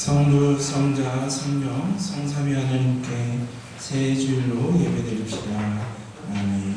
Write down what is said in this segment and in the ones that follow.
성부, 성자, 성령, 성삼위 하나님께 새 주일로 예배드립시다. 아멘.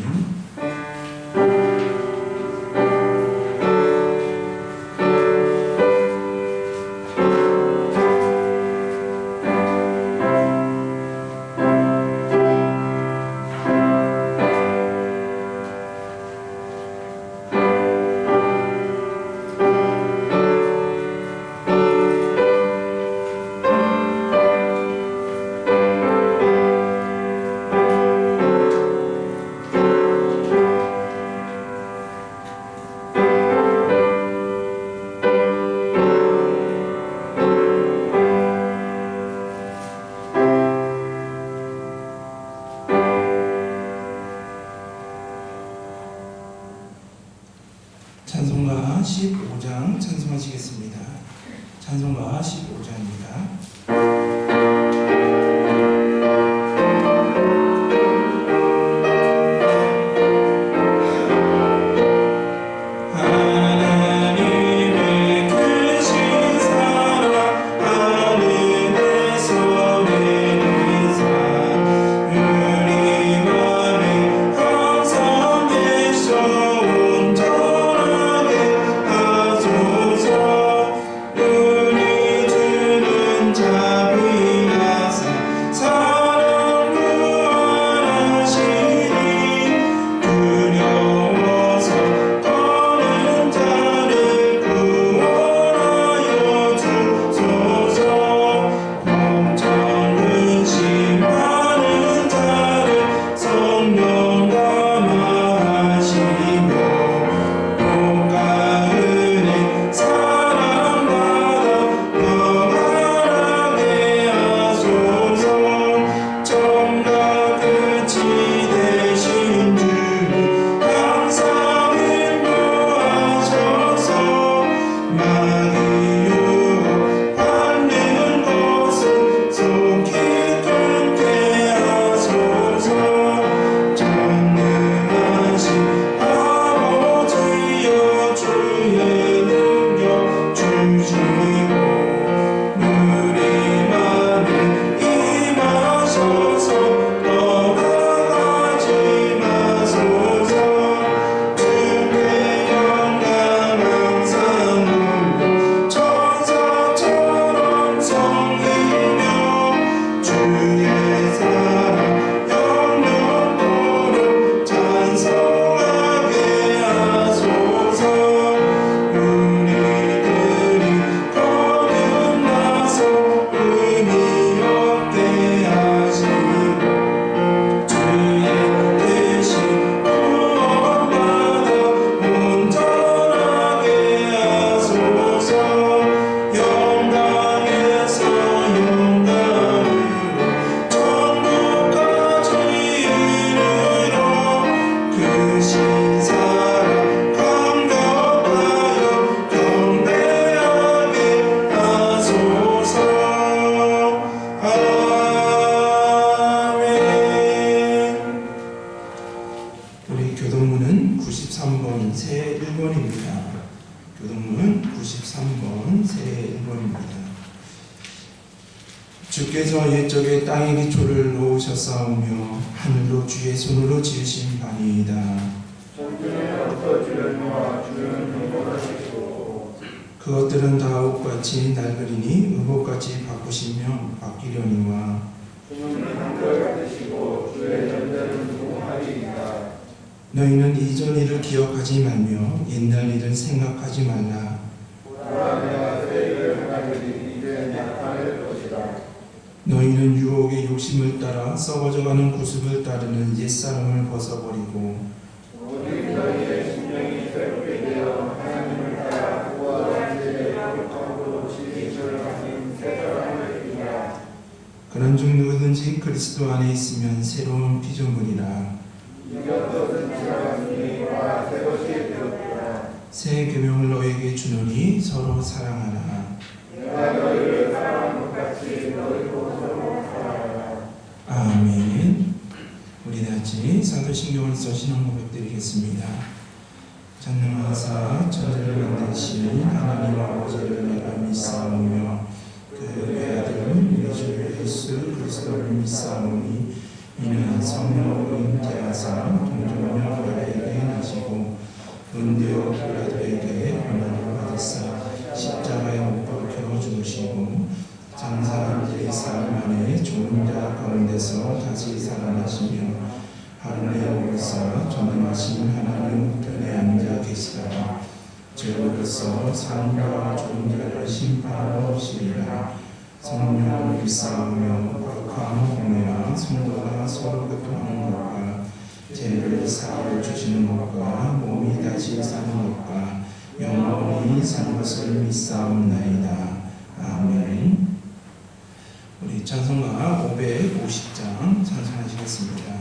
찬송가 15장 찬송하시겠습니다. 찬송가 15장입니다. 교동문은 93번 새 1번입니다. 교동문은 93번 새 1번입니다. 주께서 옛적에 땅의 기초를 놓으셨사오며 하늘도 주의 손으로 지으신 바니이다. 그것들은 다 옷같이 낡으리니 의복같이 바꾸시며 바뀌려니와 너희는 이전 일을 기억하지 말며 옛날 일을 생각하지 말라. 너희는 유혹의 욕심을 따라 썩어져가는 구습을 따르는 옛사람을 벗어버리고 그런즉 누구든지 그리스도 안에 있으면 새로운 피조물이라. 새 계명을 너에게 주노니 서로 사랑하라. 아멘. 우리 같이 사도신경을 써 신앙 고백드리겠습니다. 전능하사 천지를 만드신 하나님 아버지를 내가 믿사오며 그 믿사오니 이는 성령으로 잉태하사 동정녀 마리아에게 나시고 은대오 빌라도에게 고난을 받으사 십자가에 못 박혀 죽으시고 장사한 지 사흘 만에 죽은 자 가운데서 다시 살아나시며 하늘에 오르사 전능하신 하나님 우편에 앉아 계시다가 죄로서 삶과 죽은 자를 심판하러 오시리라. 성령을 믿사오며 거룩한 공회와 성도가 서로 교통하는 것과 죄를 사하여 주시는 것과 몸이 다시 사는 것과 영원히 사는 것을 믿사옵나이다. 아멘. 우리 찬송가 550장 찬송하시겠습니다.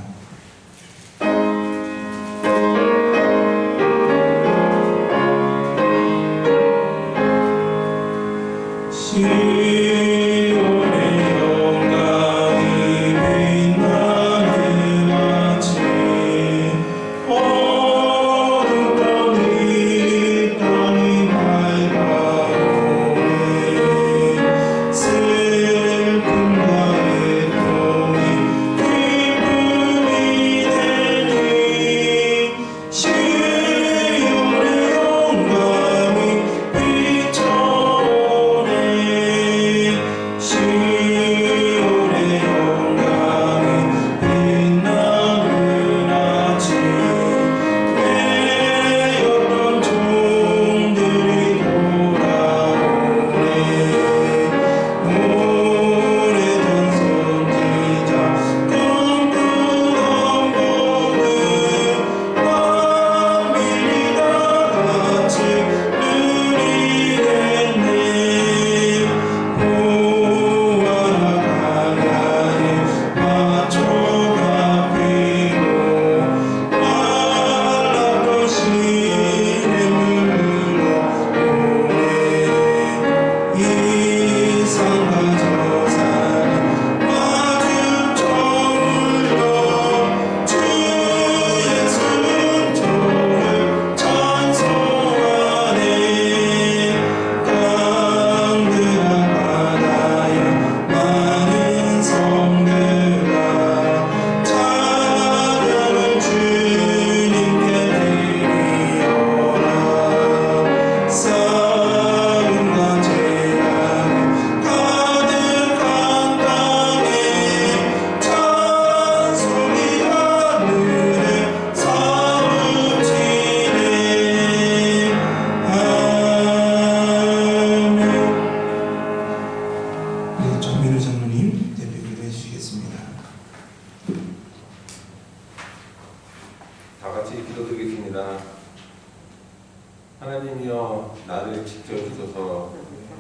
하나님이여 나를 지켜주소서.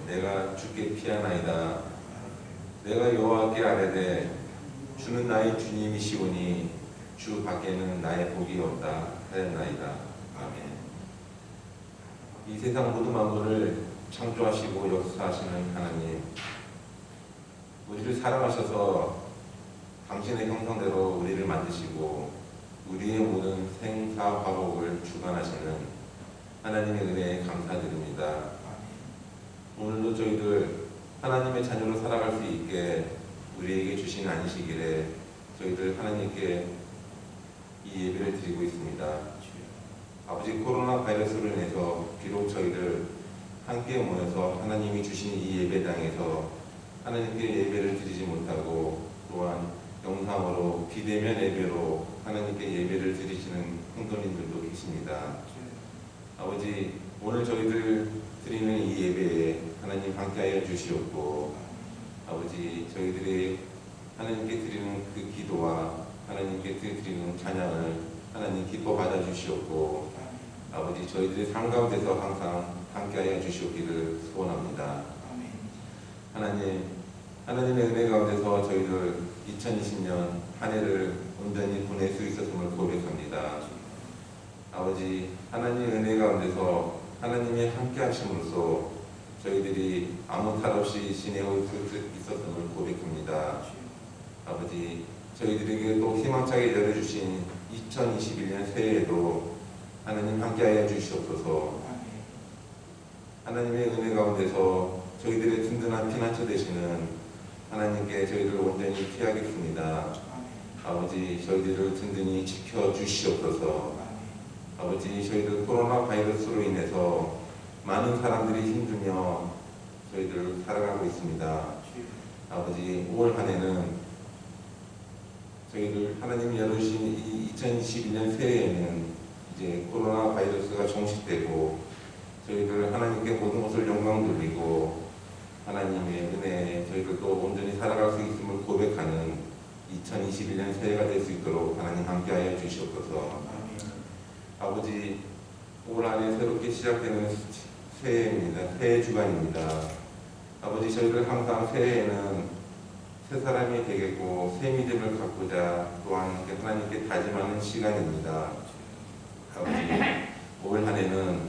내가 주께 피하나이다. 내가 여호와께 아뢰되 주는 나의 주님이시오니 주 밖에는 나의 복이 없다 하였나이다. 아멘. 이 세상 모든 만물을 창조하시고 역사하시는 하나님, 우리를 사랑하셔서 당신의 형상대로 우리를 만드시고 우리의 모든 생사화복을 주관하시는 하나님의 은혜에 감사드립니다. 오늘도 저희들 하나님의 자녀로 살아갈 수 있게 우리에게 주신 안식일에 저희들 하나님께 이 예배를 드리고 있습니다. 아버지, 코로나 바이러스로 인해서 비록 저희들 함께 모여서 하나님이 주신 이 예배당에서 하나님께 예배를 드리지 못하고 또한 영상으로 비대면 예배로 하나님께 예배를 드리시는 성도님들도 계십니다. 아버지, 오늘 저희들 드리는 이 예배에 하나님 함께하여 주시옵고, 아버지, 저희들이 하나님께 드리는 그 기도와 하나님께 드리는 찬양을 하나님 기뻐 받아 주시옵고, 아버지, 저희들의 삶 가운데서 항상 함께하여 주시옵기를 소원합니다. 하나님, 하나님의 은혜 가운데서 저희들 2020년 한 해를 온전히 보낼 수 있었음을 고백합니다. 아버지, 하나님의 은혜 가운데서 하나님의 함께 하심으로써 저희들이 아무 탈 없이 지내고 있었음을 고백합니다. 아버지, 저희들에게 또 희망차게 열어주신 2021년 새해에도 하나님 함께하여 주시옵소서. 하나님의 은혜 가운데서 저희들의 든든한 피난처 되시는 하나님께 저희를 온전히 피하겠습니다. 아버지 저희들을 든든히 지켜주시옵소서. 아버지 저희들 코로나 바이러스로 인해서 많은 사람들이 힘들며 저희들 살아가고 있습니다. 아버지 5월 한 해는 저희들 하나님이 열어주신 이 2021년 새해에는 이제 코로나 바이러스가 종식되고 저희들 하나님께 모든 것을 영광 돌리고 하나님의 은혜에 저희들도 온전히 살아갈 수 있음을 고백하는 2021년 새해가 될 수 있도록 하나님 함께하여 주시옵소서. 아버지 5월 안에 새롭게 시작되는 새해입니다. 새해 주간입니다. 아버지 저희들 항상 새해에는 새 사람이 되겠고 새 믿음을 갖고자 또한 하나님께 다짐하는 시간입니다. 아버지 5월 한 해는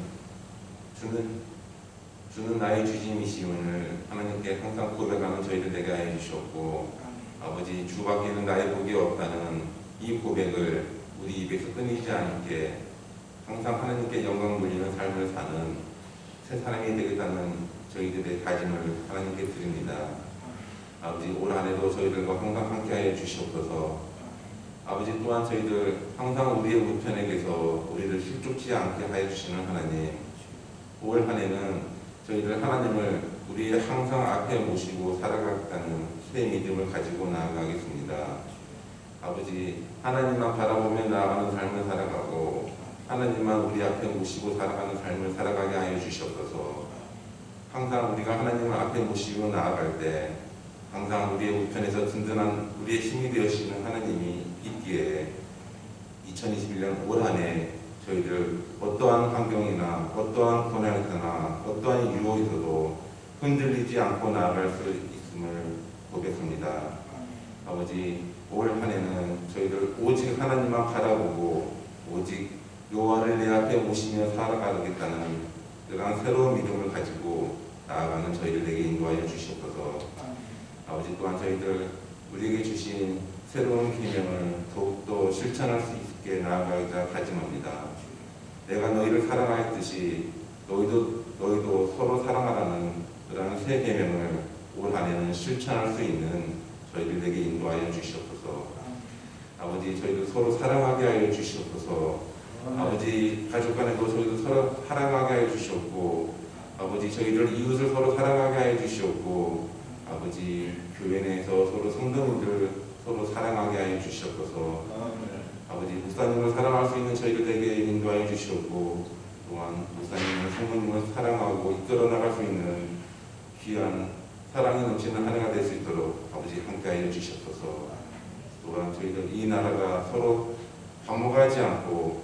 주는 나의 주님이심을 하나님께 항상 고백하는 저희들 되게 하여 주셨고 아버지 주밖에는 나의 복이 없다는 이 고백을 우리 입에서 끊이지 않게 항상 하나님께 영광 돌리는 삶을 사는 새 사람이 되겠다는 저희들의 다짐을 하나님께 드립니다. 아버지 올 한 해도 저희들과 항상 함께하여 주시옵소서. 아버지 또한 저희들 항상 우리의 우편에 계서 우리를 실족지 않게 하여 주시는 하나님, 5월 한 해는 저희들 하나님을 우리의 항상 앞에 모시고 살아가겠다는 새 믿음을 가지고 나아가겠습니다. 아버지 하나님만 바라보며 나아가는 삶을 살아가고 하나님만 우리 앞에 모시고 살아가는 삶을 살아가게 하여 주시옵소서. 항상 우리가 하나님을 앞에 모시고 나아갈 때 항상 우리의 우편에서 든든한 우리의 힘이 되시는 하나님이 있기에 2021년 올 한 해 저희들 어떠한 환경이나 어떠한 고난에서나 어떠한 유혹에서도 흔들리지 않고 나아갈 수 있음을 고백합니다. 아버지 올 한 해는 저희들 오직 하나님만 바라보고 오직 여호와를 내 앞에 모시며 살아가겠다는 그러한 새로운 믿음을 가지고 나아가는 저희들에게 인도하여 주시옵소서. 아버지 또한 저희들 우리에게 주신 새로운 계명을 더욱더 실천할 수 있게 나아가자 다짐합니다. 내가 너희를 사랑하였듯이 너희도 서로 사랑하라는 그러한 새 계명을 올 한 해는 실천할 수 있는 저희들에게 인도하여 주시옵소서. 아버지 저희들 서로 사랑하게 하여 주시옵소서. 아버지 가족 간에도 저희들 서로 사랑하게 하여 주시옵고 아버지 저희들 이웃을 서로 사랑하게 하여 주시옵고 아버지 교회 내에서 서로 성도님들 서로 사랑하게 하여 주시옵소서. 아버지 목사님을 사랑할 수 있는 저희들에게 인도하여 주시옵고 또한 목사님을 성도님을 사랑하고 이끌어 나갈 수 있는 귀한 사랑이 넘치는 한 해가 될 수 있도록 아버지 함께하여 주시옵소서. 또한 저희들 이 나라가 서로 반목하지 않고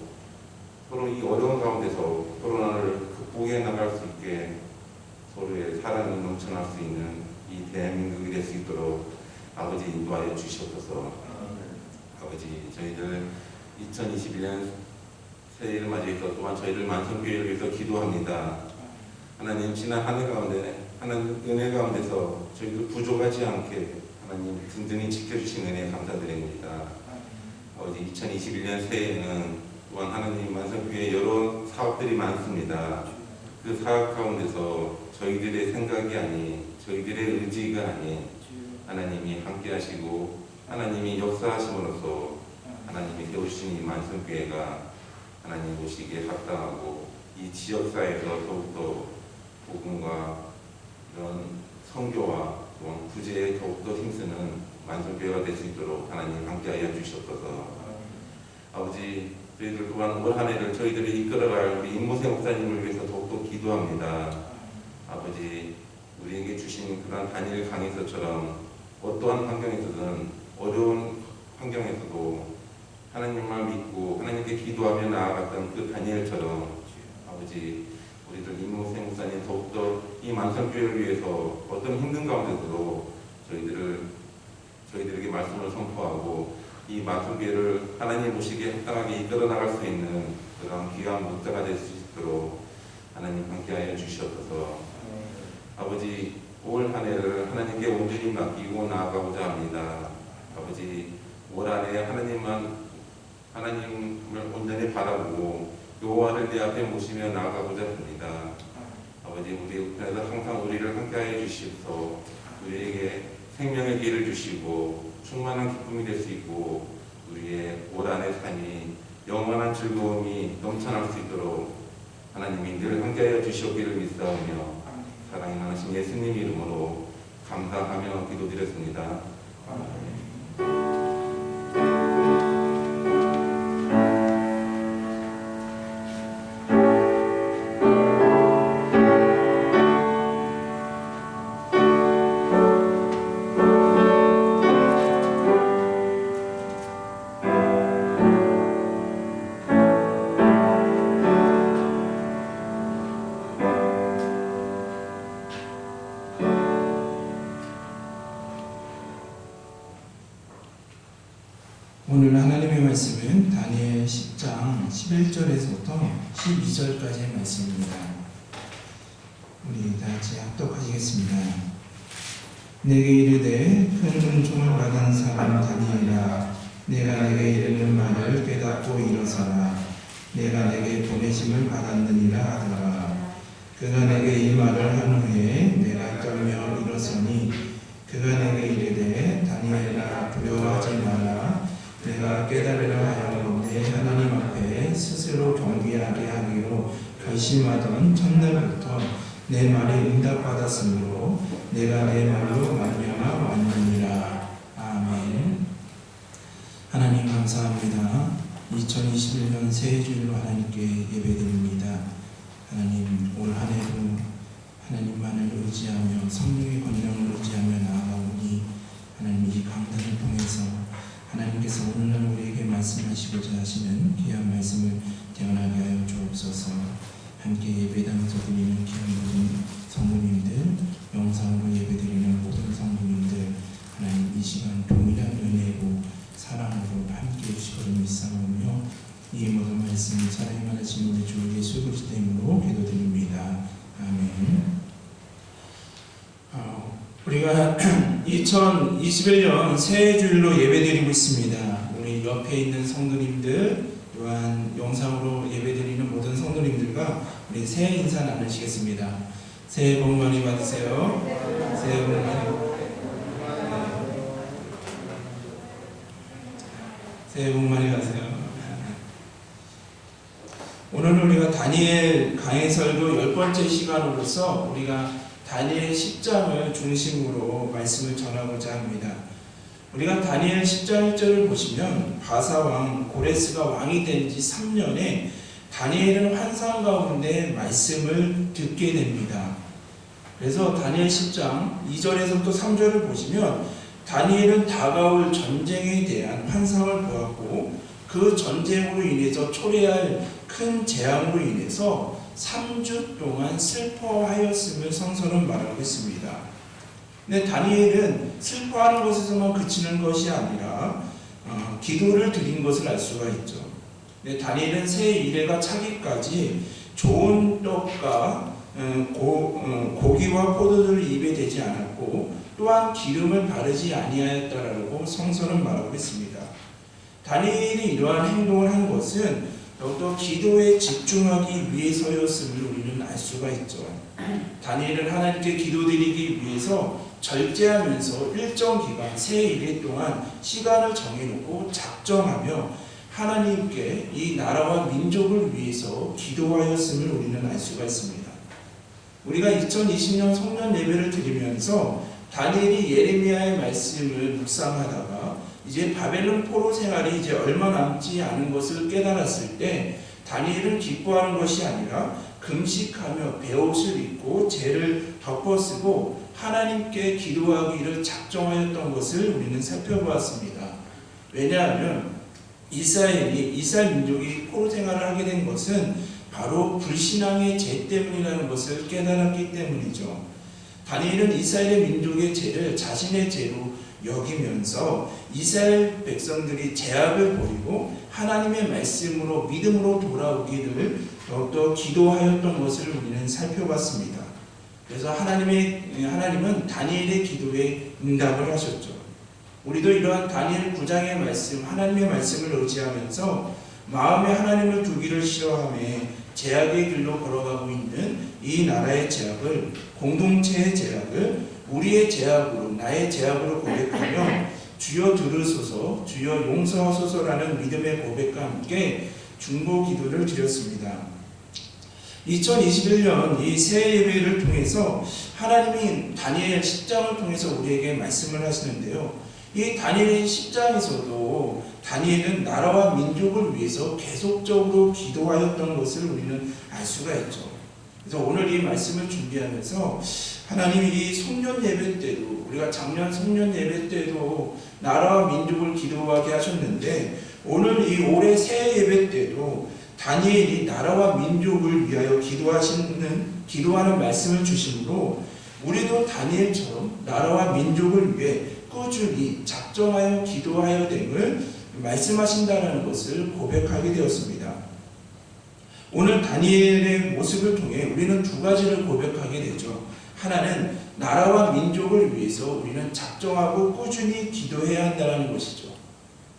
서로 이 어려운 가운데서 코로나를 극복해 나갈 수 있게 서로의 사랑이 넘쳐날 수 있는 이 대한민국이 될 수 있도록 아버지 인도하여 주시옵소서. 아버지 저희들 2021년 새해를 맞이해서 또한 저희들 만성교회를 위해서 기도합니다. 하나님 지난 한 해 가운데 하나님 은혜 가운데서 저희들 부족하지 않게 하나님 든든히 지켜주신 은혜 감사드립니다. 아버지 2021년 새해에는 또한 하나님 만성교회 여러 사업들이 많습니다. 그 사업 가운데서 저희들의 생각이 아닌 저희들의 의지가 아닌 하나님이 함께 하시고 하나님이 역사하심으로써 하나님이 세우신 이 만성교회가 하나님 보시기에 합당하고 이 지역사회에서 더욱더 복음과 이런 선교와 또한 구제에 더욱더 힘쓰는 만성교회가 될 수 있도록 하나님 함께하여 주시옵소서. 아버지 저희들 또한 올 한 해를 저희들이 이끌어갈 우리 임모세 목사님을 위해서 더욱더 기도합니다. 아버지 우리에게 주신 그런 다니엘 강에서처럼 어떠한 환경에서든 어려운 환경에서도 하나님만 믿고 하나님께 기도하며 나아갔던 그 다니엘처럼 아버지 우리들 임모세 목사님 더욱더 이 만성교회를 위해서 어떤 힘든 가운데서도 저희들에게 말씀을 선포하고 이 만성교회를 하나님 보시기에 합당하게 이끌어 나갈 수 있는 그런 귀한 목자가 될 수 있도록 하나님 함께하여 주시옵소서. 아버지 5월 한 해를 하나님께 온전히 맡기고 나아가고자 합니다. 아버지 올 한 해 하나님을 온전히 바라보고 여호와를 내 앞에 모시며 나아가고자 합니다. 아버지 우리 우편에서 항상 우리를 함께하여 주시옵소서. 우리에게 생명의 기회를 주시고 충만한 기쁨이 될 수 있고 우리의 올 한해 삶이 영원한 즐거움이 넘쳐날 수 있도록 하나님이 늘 함께하여 주시옵기를 믿사오며 사랑이 많으신 예수님 이름으로 감사하며 기도드렸습니다. 오늘 하나님의 말씀은 다니엘 10장 11절에서부터 12절까지의 말씀입니다. 우리 다 같이 합독하시겠습니다. 내게 이르되 큰 은총을 받은 사람 다니엘아, 내가 내게 이르는 말을 깨닫고 일어서라. 내가 내게 보내심을 받았느니라 하더라. 그가 내게 이 말을 한 후에 내가 떨며 일어서니 그가 내게 이르되 다니엘아, 두려워하지 마라. 내가 깨달으려 하였는데 하나님 앞에 스스로 경배하게 하기로 결심하던 첫날부터 내 말이 응답받았으므로 내가 내 말로 말미암아 왔느니라. 아멘. 하나님 감사합니다. 2021년 새해 주일로 하나님께 예배드립니다. 하나님 올 한 해도 하나님만을 의지하며 성령의 권능을 의지하며 나아가오니 하나님 이 강단을 통해서 하나님께서 오늘날 우리에게 말씀하시고자 하시는 귀한 말씀을 대언하게 하여 주옵소서. 함께 예배당에서 드리는 귀한 모든 성도님들, 영상으로 예배드리는 모든 성도님들, 하나님 이 시간 동일한 은혜로 사랑으로 함께 해주시고 믿사오며 이 모든 말씀 사랑이 많으신 우리 주 예수 그리스도 이름으로 기도드립니다. 아멘. 우리가 2021년 새해 주일로 예배드리고 있습니다. 우리 옆에 있는 성도님들 또한 영상으로 예배드리는 모든 성도님들과 우리 새해 인사 나누시겠습니다. 새해 복 많이 받으세요. 새해 복 많이 새해 복 많이 받으세요. 오늘은 우리가 다니엘 강해설교 10번째 시간으로서 우리가 다니엘 10장을 중심으로 말씀을 전하고자 합니다. 우리가 다니엘 10장 1절을 보시면 바사왕 고레스가 왕이 된 지 3년에 다니엘은 환상 가운데 말씀을 듣게 됩니다. 그래서 다니엘 10장 2절에서부터 3절을 보시면 다니엘은 다가올 전쟁에 대한 환상을 보았고 그 전쟁으로 인해서 초래할 큰 재앙으로 인해서 3주 동안 슬퍼하였음을 성서는 말하고 있습니다. 근데 다니엘은 슬퍼하는 것에서만 그치는 것이 아니라 기도를 드린 것을 알 수가 있죠. 근데 다니엘은 새 이래가 차기까지 좋은 떡과 고기와 포도주를 입에 대지 않았고 또한 기름을 바르지 아니하였다라고 성서는 말하고 있습니다. 다니엘이 이러한 행동을 한 것은 더욱더 기도에 집중하기 위해서였음을 우리는 알 수가 있죠. 다니엘은 하나님께 기도드리기 위해서 절제하면서 일정 기간 새 일해 동안 시간을 정해놓고 작정하며 하나님께 이 나라와 민족을 위해서 기도하였음을 우리는 알 수가 있습니다. 우리가 2020년 성년 예배를 드리면서 다니엘이 예레미야의 말씀을 묵상하다가 이제 바벨론 포로 생활이 이제 얼마 남지 않은 것을 깨달았을 때 다니엘은 기뻐하는 것이 아니라 금식하며 베옷을 입고 죄를 덮어쓰고 하나님께 기도하기를 작정하였던 것을 우리는 살펴보았습니다. 왜냐하면 이스라엘 민족이 포로 생활을 하게 된 것은 바로 불신앙의 죄 때문이라는 것을 깨달았기 때문이죠. 다니엘은 이스라엘 민족의 죄를 자신의 죄로 여기면서 이스라엘 백성들이 죄악을 버리고 하나님의 말씀으로 믿음으로 돌아오기를 더욱더 기도하였던 것을 우리는 살펴봤습니다. 그래서 하나님은 다니엘의 기도에 응답을 하셨죠. 우리도 이러한 다니엘 9장의 말씀, 하나님의 말씀을 의지하면서 마음에 하나님을 두기를 싫어하며 죄악의 길로 걸어가고 있는 이 나라의 죄악을, 공동체의 죄악을 우리의 죄악으로 나의 죄악으로 고백하며 주여 들으소서 주여 용서하소서라는 믿음의 고백과 함께 중보 기도를 드렸습니다. 2021년 이 새 예배를 통해서 하나님이 다니엘 10장을 통해서 우리에게 말씀을 하시는데요. 이 다니엘 10장에서도 다니엘은 나라와 민족을 위해서 계속적으로 기도하였던 것을 우리는 알 수가 있죠. 그래서 오늘 이 말씀을 준비하면서 하나님이 이 송년 예배 때도 우리가 작년 송년 예배 때도 나라와 민족을 기도하게 하셨는데 오늘 이 올해 새 예배 때도 다니엘이 나라와 민족을 위하여 기도하는 말씀을 주심으로 우리도 다니엘처럼 나라와 민족을 위해 꾸준히 작정하여 기도하여 됨을 말씀하신다는 것을 고백하게 되었습니다. 오늘 다니엘의 모습을 통해 우리는 두 가지를 고백하게 되죠. 하나는 나라와 민족을 위해서 우리는 작정하고 꾸준히 기도해야 한다는 것이죠.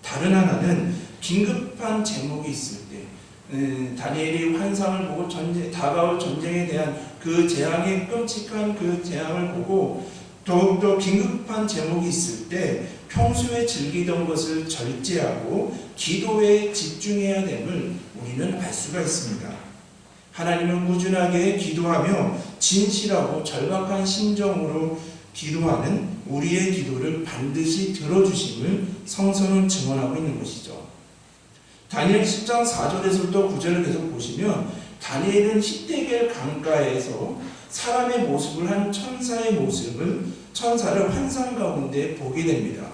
다른 하나는 긴급한 제목이 있을 때 다니엘이 환상을 보고 다가올 전쟁에 대한 그 재앙의 끔찍한 그 재앙을 보고 더욱더 긴급한 제목이 있을 때 평소에 즐기던 것을 절제하고 기도에 집중해야 됨을 우리는 알 수가 있습니다. 하나님은 꾸준하게 기도하며 진실하고 절박한 심정으로 기도하는 우리의 기도를 반드시 들어주심을 성서는 증언하고 있는 것이죠. 다니엘 10장 4절에서부터 9절을 계속 보시면 다니엘은 히데겔 강가에서 사람의 모습을 한 천사를 환상 가운데 보게 됩니다.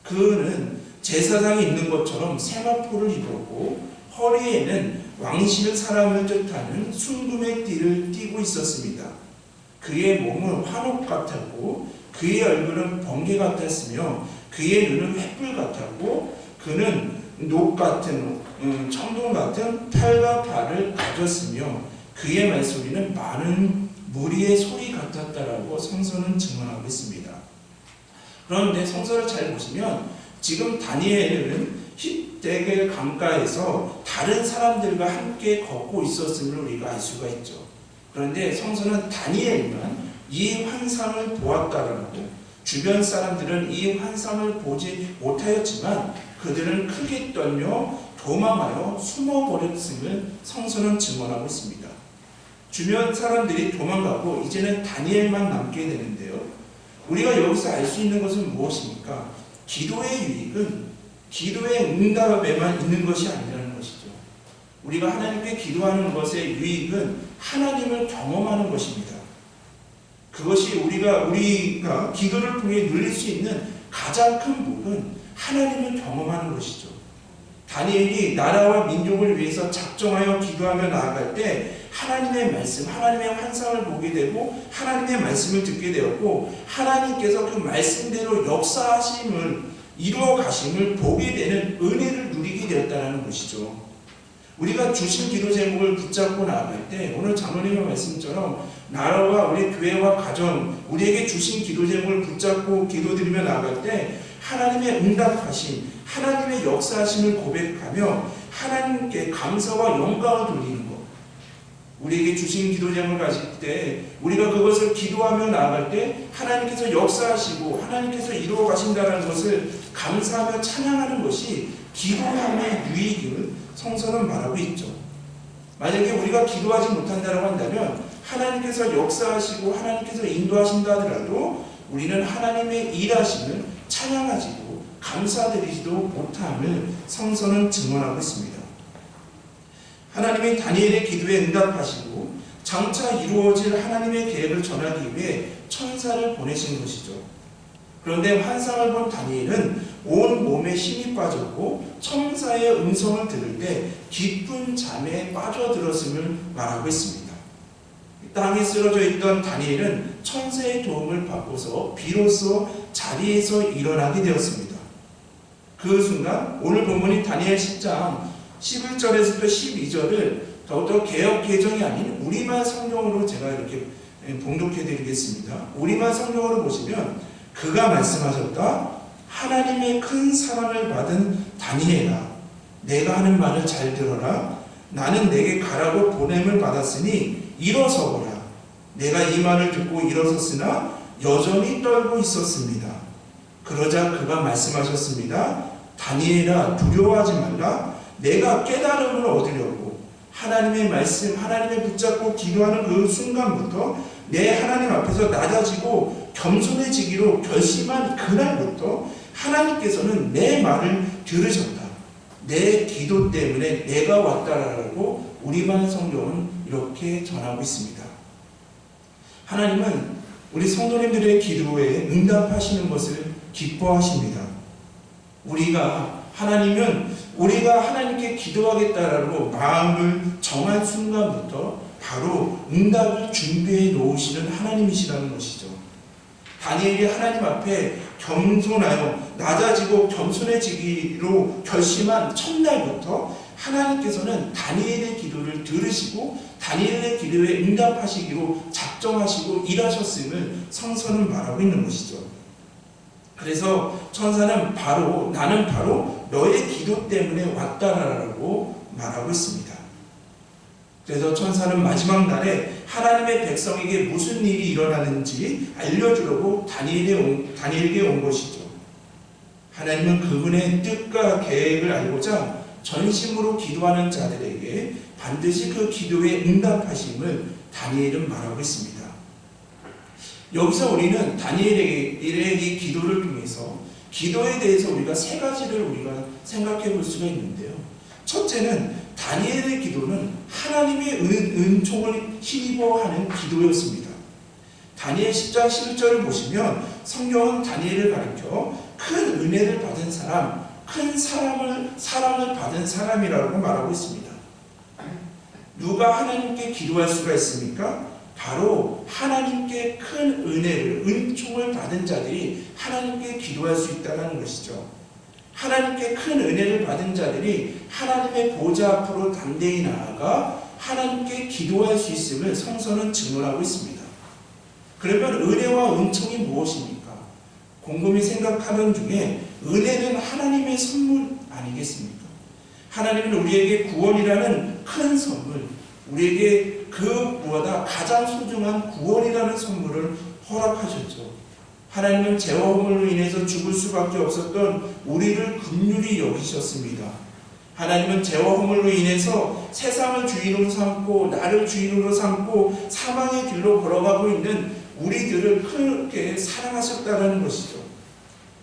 그는 제사장이 있는 것처럼 세마포를 입었고 허리에는 왕실 사람을 뜻하는 순금의 띠를 띠고 있었습니다. 그의 몸은 환옥 같았고 그의 얼굴은 번개 같았으며 그의 눈은 횃불 같았고 그는 녹 같은 청동 같은 팔과 발을 가졌으며 그의 말소리는 많은 무리의 소리 같았다라고 성서는 증언하고 있습니다. 그런데 성서를 잘 보시면 지금 다니엘은 히데겔 강가에서 다른 사람들과 함께 걷고 있었음을 우리가 알 수가 있죠. 그런데 성서는 다니엘만 이 환상을 보았다라고, 주변 사람들은 이 환상을 보지 못하였지만 그들은 크게 떨며 도망하여 숨어버렸음을 성서는 증언하고 있습니다. 주변 사람들이 도망가고 이제는 다니엘만 남게 되는데요. 우리가 여기서 알 수 있는 것은 무엇입니까? 기도의 유익은 기도의 응답에만 있는 것이 아니라는 것이죠. 우리가 하나님께 기도하는 것의 유익은 하나님을 경험하는 것입니다. 그것이 우리가 기도를 통해 누릴 수 있는 가장 큰 복은 하나님을 경험하는 것이죠. 다니엘이 나라와 민족을 위해서 작정하여 기도하며 나아갈 때 하나님의 말씀, 하나님의 환상을 보게 되고 하나님의 말씀을 듣게 되었고 하나님께서 그 말씀대로 역사하심을 이루어 가심을 보게 되는 은혜를 누리게 되었다는 것이죠. 우리가 주신 기도 제목을 붙잡고 나아갈 때 오늘 장로님의 말씀처럼 나라와 우리 교회와 가정, 우리에게 주신 기도 제목을 붙잡고 기도드리며 나아갈 때 하나님의 응답하심, 하나님의 역사하심을 고백하며 하나님께 감사와 영광을 돌리는 것. 우리에게 주신 기도 제목을 가질 때 우리가 그것을 기도하며 나아갈 때 하나님께서 역사하시고 하나님께서 이루어 가신다는 것을 감사하며 찬양하는 것이 기도함의 유익을 성서는 말하고 있죠. 만약에 우리가 기도하지 못한다고 한다면 하나님께서 역사하시고 하나님께서 인도하신다 하더라도 우리는 하나님의 일하심을 찬양하지도 감사드리지도 못함을 성서는 증언하고 있습니다. 하나님이 다니엘의 기도에 응답하시고 장차 이루어질 하나님의 계획을 전하기 위해 천사를 보내신 것이죠. 그런데 환상을 본 다니엘은 온 몸에 힘이 빠졌고 천사의 음성을 들을 때 깊은 잠에 빠져들었음을 말하고 있습니다. 땅에 쓰러져 있던 다니엘은 천사의 도움을 받고서 비로소 자리에서 일어나게 되었습니다. 그 순간 오늘 본문인 다니엘 10장 11절에서부터 12절을 더욱더 개역 개정이 아닌 우리말 성경으로 제가 이렇게 봉독해 드리겠습니다. 우리말 성경으로 보시면 그가 말씀하셨다. 하나님의 큰 사랑을 받은 다니엘아, 내가 하는 말을 잘 들어라. 나는 내게 가라고 보냄을 받았으니 일어서거라. 내가 이 말을 듣고 일어섰으나 여전히 떨고 있었습니다. 그러자 그가 말씀하셨습니다. 다니엘아, 두려워하지 말라. 내가 깨달음을 얻으려고 하나님의 말씀, 하나님을 붙잡고 기도하는 그 순간부터 내 하나님 앞에서 낮아지고 겸손해지기로 결심한 그날부터 하나님께서는 내 말을 들으셨다. 내 기도 때문에 내가 왔다라고 우리반 성경은 이렇게 전하고 있습니다. 하나님은 우리 성도님들의 기도에 응답하시는 것을 기뻐하십니다. 하나님은 우리가 하나님께 기도하겠다라고 마음을 정한 순간부터 바로 응답을 준비해 놓으시는 하나님이시라는 것이죠. 다니엘이 하나님 앞에 겸손하여 낮아지고 겸손해지기로 결심한 첫날부터 하나님께서는 다니엘의 기도를 들으시고 다니엘의 기도에 응답하시기로 작정하시고 일하셨음을 성서는 말하고 있는 것이죠. 그래서 천사는 나는 바로 너의 기도 때문에 왔다라고 말하고 있습니다. 그래서 천사는 마지막 날에 하나님의 백성에게 무슨 일이 일어나는지 알려주려고 다니엘에게 온 것이죠. 하나님은 그분의 뜻과 계획을 알고자 전심으로 기도하는 자들에게 반드시 그 기도에 응답하심을 다니엘은 말하고 있습니다. 여기서 우리는 다니엘의 이 기도를 통해서 기도에 대해서 우리가 세 가지를 우리가 생각해 볼 수가 있는데요. 첫째는 다니엘의 기도는 하나님의 은총을 힘입어하는 기도였습니다. 다니엘 10장 11절을 보시면 성경은 다니엘을 가리켜 큰 은혜를 받은 사람, 큰 사랑을 받은 사람이라고 말하고 있습니다. 누가 하나님께 기도할 수가 있습니까? 바로 하나님께 큰 은혜를, 은총을 받은 자들이 하나님께 기도할 수 있다는 것이죠. 하나님께 큰 은혜를 받은 자들이 하나님의 보좌 앞으로 담대히 나아가 하나님께 기도할 수 있음을 성서는 증언하고 있습니다. 그러면 은혜와 은총이 무엇입니까? 곰곰이 생각하는 중에 은혜는 하나님의 선물 아니겠습니까? 하나님은 우리에게 구원이라는 큰 선물, 우리에게 그 무엇보다 가장 소중한 구원이라는 선물을 허락하셨죠. 하나님은 죄와 허물로 인해서 죽을 수밖에 없었던 우리를 긍휼히 여기셨습니다. 하나님은 죄와 허물로 인해서 세상을 주인으로 삼고 나를 주인으로 삼고 사망의 길로 걸어가고 있는 우리들을 크게 사랑하셨다는 것이죠.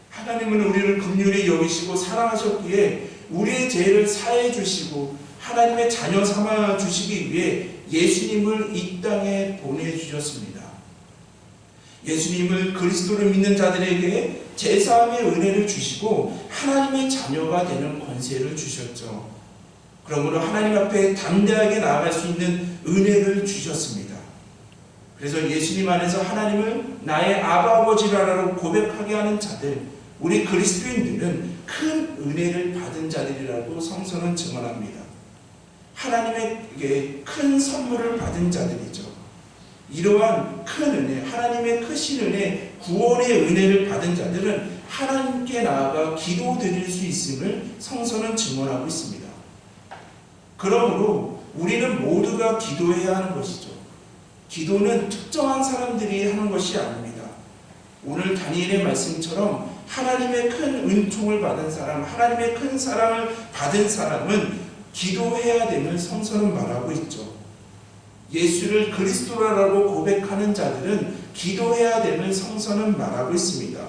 하나님은 우리를 긍휼히 여기시고 사랑하셨기에 우리의 죄를 사해 주시고 하나님의 자녀 삼아 주시기 위해 예수님을 이 땅에 보내주셨습니다. 예수님을 그리스도를 믿는 자들에게 제사함의 은혜를 주시고 하나님의 자녀가 되는 권세를 주셨죠. 그러므로 하나님 앞에 담대하게 나아갈 수 있는 은혜를 주셨습니다. 그래서 예수님 안에서 하나님을 나의 아버지라고 고백하게 하는 자들, 우리 그리스도인들은 큰 은혜를 받은 자들이라고 성서는 증언합니다. 하나님에게 큰 선물을 받은 자들이죠. 이러한 큰 은혜, 하나님의 크신 은혜, 구원의 은혜를 받은 자들은 하나님께 나아가 기도드릴 수 있음을 성서는 증언하고 있습니다. 그러므로 우리는 모두가 기도해야 하는 것이죠. 기도는 특정한 사람들이 하는 것이 아닙니다. 오늘 다니엘의 말씀처럼 하나님의 큰 은총을 받은 사람, 하나님의 큰 사랑을 받은 사람은 기도해야 됨을 성서는 말하고 있죠. 예수를 그리스도라고 고백하는 자들은 기도해야 됨을 성서는 말하고 있습니다.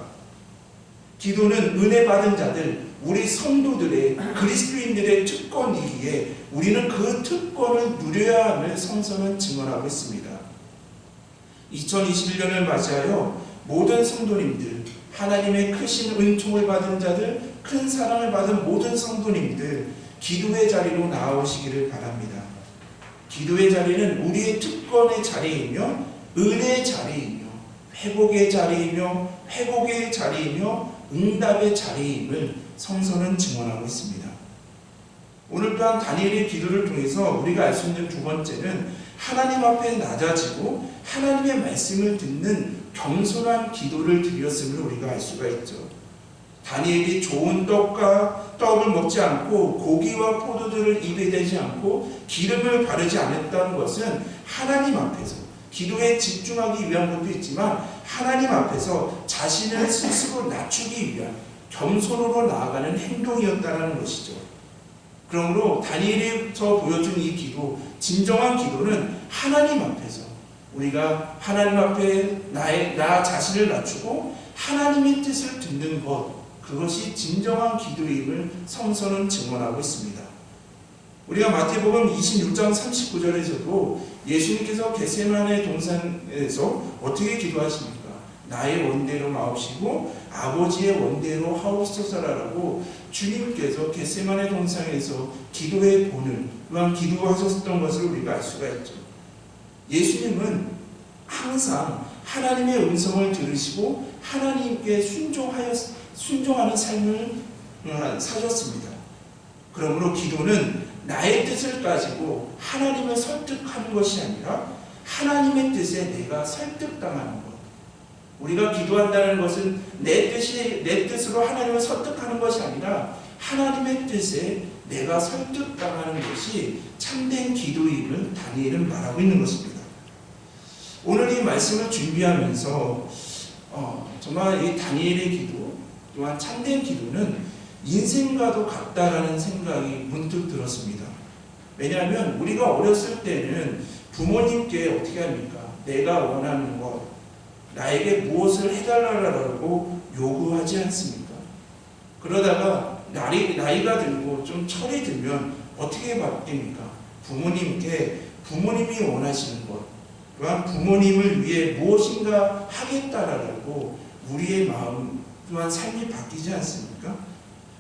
기도는 은혜 받은 자들, 우리 성도들의 그리스도인들의 특권이기에 우리는 그 특권을 누려야 함을 성서는 증언하고 있습니다. 2021년을 맞이하여 모든 성도님들, 하나님의 크신 은총을 받은 자들, 큰 사랑을 받은 모든 성도님들 기도의 자리로 나아오시기를 바랍니다. 기도의 자리는 우리의 특권의 자리이며 은혜의 자리이며 회복의 자리이며 응답의 자리임을 성서는 증언하고 있습니다. 오늘 또한 다니엘의 기도를 통해서 우리가 알 수 있는 두 번째는 하나님 앞에 낮아지고 하나님의 말씀을 듣는 겸손한 기도를 드렸음을 우리가 알 수가 있죠. 다니엘이 좋은 떡을 먹지 않고 고기와 포도주를 입에 대지 않고 기름을 바르지 않았다는 것은 하나님 앞에서 기도에 집중하기 위한 것도 있지만 하나님 앞에서 자신을 스스로 낮추기 위한 겸손으로 나아가는 행동이었다는 것이죠. 그러므로 다니엘에서 보여준 이 기도, 진정한 기도는 하나님 앞에서 우리가 하나님 앞에 나 자신을 낮추고 하나님의 뜻을 듣는 것, 그것이 진정한 기도임을 성서는 증언하고 있습니다. 우리가 마태복음 26장 39절에서도 예수님께서 겟세마네 동산에서 어떻게 기도하십니까? 나의 원대로 마옵시고 아버지의 원대로 하옵소서라고 주님께서 겟세마네 동산에서 기도의 본을 또한 기도하셨던 것을 우리가 알 수가 있죠. 예수님은 항상 하나님의 음성을 들으시고 하나님께 순종하는 삶을 사셨습니다. 그러므로 기도는 나의 뜻을 가지고 하나님을 설득하는 것이 아니라 하나님의 뜻에 내가 설득당하는 것. 우리가 기도한다는 것은 내 뜻으로 하나님을 설득하는 것이 아니라 하나님의 뜻에 내가 설득당하는 것이 참된 기도임을 다니엘은 말하고 있는 것입니다. 오늘 이 말씀을 준비하면서 정말 이 다니엘의 기도 또한 참된 기도는 인생과도 같다라는 생각이 문득 들었습니다. 왜냐하면 우리가 어렸을 때는 부모님께 어떻게 합니까? 내가 원하는 것, 나에게 무엇을 해달라고 요구하지 않습니까? 그러다가 나이가 들고 좀 철이 들면 어떻게 바뀝니까? 부모님께 부모님이 원하시는 것, 또한 부모님을 위해 무엇인가 하겠다라고 우리의 마음 또한 삶이 바뀌지 않습니까?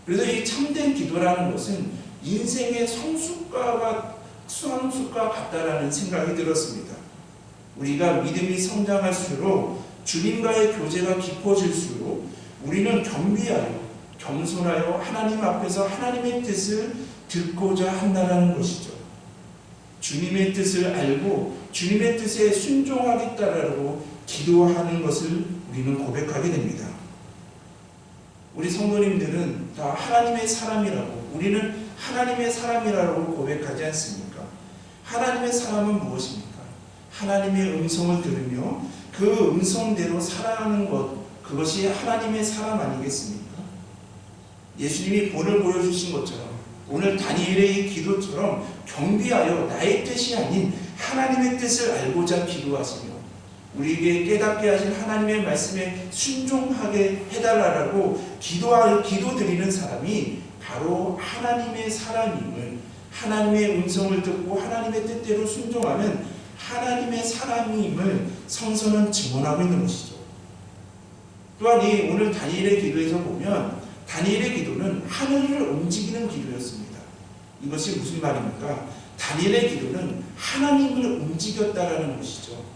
그래서 이 참된 기도라는 것은 인생의 성숙과 같다라는 생각이 들었습니다. 우리가 믿음이 성장할수록 주님과의 교제가 깊어질수록 우리는 겸비하여 겸손하여 하나님 앞에서 하나님의 뜻을 듣고자 한다는 것이죠. 주님의 뜻을 알고 주님의 뜻에 순종하겠다라고 기도하는 것을 우리는 고백하게 됩니다. 우리 성도님들은 다 하나님의 사람이라고, 우리는 하나님의 사람이라고 고백하지 않습니까? 하나님의 사람은 무엇입니까? 하나님의 음성을 들으며 그 음성대로 살아가는 것, 그것이 하나님의 사람 아니겠습니까? 예수님이 본을 보여주신 것처럼 오늘 다니엘의 기도처럼 경비하여 나의 뜻이 아닌 하나님의 뜻을 알고자 기도하시며 우리에게 깨닫게 하신 하나님의 말씀에 순종하게 해달라고 기도드리는 사람이 바로 하나님의 사람임을, 하나님의 음성을 듣고 하나님의 뜻대로 순종하는 하나님의 사람임을 성서는 증언하고 있는 것이죠. 또한 이 오늘 다니엘의 기도에서 보면 다니엘의 기도는 하늘을 움직이는 기도였습니다. 이것이 무슨 말입니까? 다니엘의 기도는 하나님을 움직였다라는 것이죠.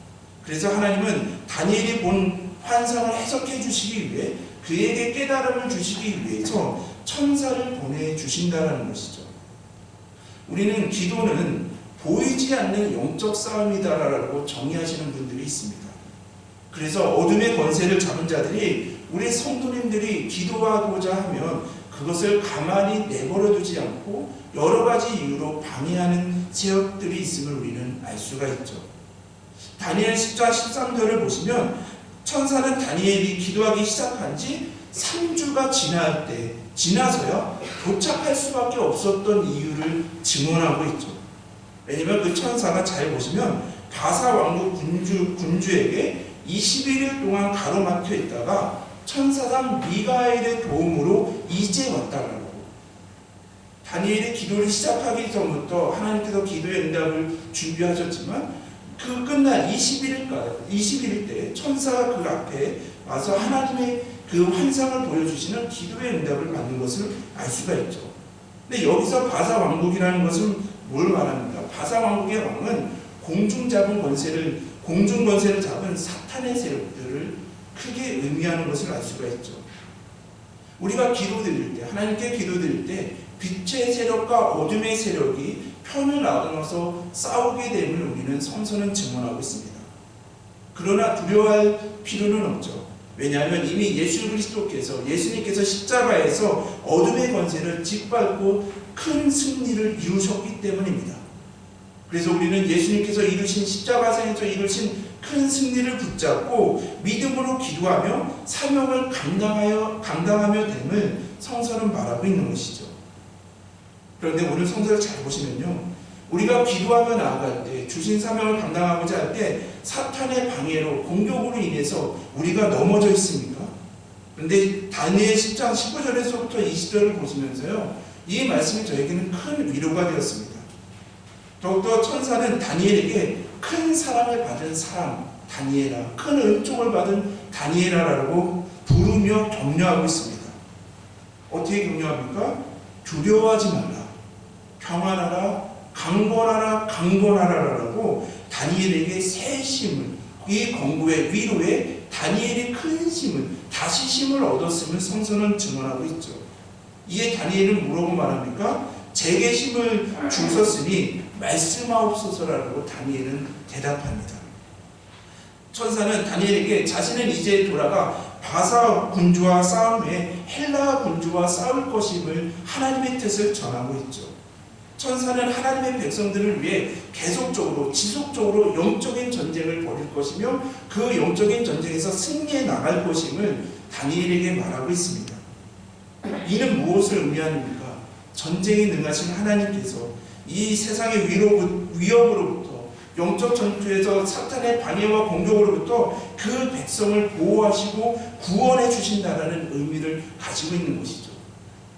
그래서 하나님은 다니엘이 본 환상을 해석해 주시기 위해 그에게 깨달음을 주시기 위해서 천사를 보내주신다는 것이죠. 우리는 기도는 보이지 않는 영적 싸움이다라고 정의하시는 분들이 있습니다. 그래서 어둠의 권세를 잡은 자들이 우리 성도님들이 기도하고자 하면 그것을 가만히 내버려 두지 않고 여러 가지 이유로 방해하는 세력들이 있음을 우리는 알 수가 있죠. 다니엘 10장 13절을 보시면 천사는 다니엘이 기도하기 시작한 지 3주가 지나서야 도착할 수밖에 없었던 이유를 증언하고 있죠. 왜냐하면 그 천사가 잘 보시면 바사 왕국 군주에게 21일 동안 가로막혀 있다가 천사장 미가엘의 도움으로 이제 왔다라고. 다니엘이 기도를 시작하기 전부터 하나님께서 기도의 응답을 준비하셨지만 그 끝날 21일 때 천사가 그 앞에 와서 하나님의 그 환상을 보여주시는 기도의 응답을 받는 것을 알 수가 있죠. 근데 여기서 바사 왕국이라는 것은 뭘 말합니까? 바사 왕국의 왕은 공중 권세를 잡은 사탄의 세력들을 크게 의미하는 것을 알 수가 있죠. 우리가 기도드릴 때, 하나님께 기도드릴 때 빛의 세력과 어둠의 세력이 편을 나눠서 싸우게 됨을 우리는 성서는 증언하고 있습니다. 그러나 두려워할 필요는 없죠. 왜냐하면 이미 예수님께서 십자가에서 어둠의 권세를 짓밟고 큰 승리를 이루셨기 때문입니다. 그래서 우리는 예수님께서 이루신 십자가상에서 이루신 큰 승리를 붙잡고 믿음으로 기도하며 사명을 감당하며 됨을 성서는 말하고 있는 것이죠. 그런데 오늘 성서를 잘 보시면요, 우리가 기도하며 나아갈 때, 주신 사명을 감당하고자 할 때 사탄의 방해로, 공격으로 인해서 우리가 넘어져 있습니까? 그런데 다니엘 10장 19절에서부터 20절을 보시면서요, 이 말씀이 저에게는 큰 위로가 되었습니다. 더욱더 천사는 다니엘에게 큰 사랑을 받은 사람 다니엘아, 큰 은총을 받은 다니엘아라고 부르며 격려하고 있습니다. 어떻게 격려합니까? 두려워하지 말라, 평안하라, 강건하라라고 다니엘에게 새 힘을, 이 권고의 위로에 다니엘이 큰 힘을, 다시 힘을 얻었음을 성서는 증언하고 있죠. 이에 다니엘은 뭐라고 말합니까? 제게 힘을 주셨으니 말씀하옵소서라고 다니엘은 대답합니다. 천사는 다니엘에게 자신은 이제 돌아가 바사 군주와 싸운 후에 헬라 군주와 싸울 것임을 하나님의 뜻을 전하고 있죠. 천사는 하나님의 백성들을 위해 계속적으로 지속적으로 영적인 전쟁을 벌일 것이며 그 영적인 전쟁에서 승리해 나갈 것임을 다니엘에게 말하고 있습니다. 이는 무엇을 의미합니까? 전쟁에 능하신 하나님께서 이 세상의 위협으로부터, 영적 전투에서 사탄의 방해와 공격으로부터 그 백성을 보호하시고 구원해 주신다는 의미를 가지고 있는 것이죠.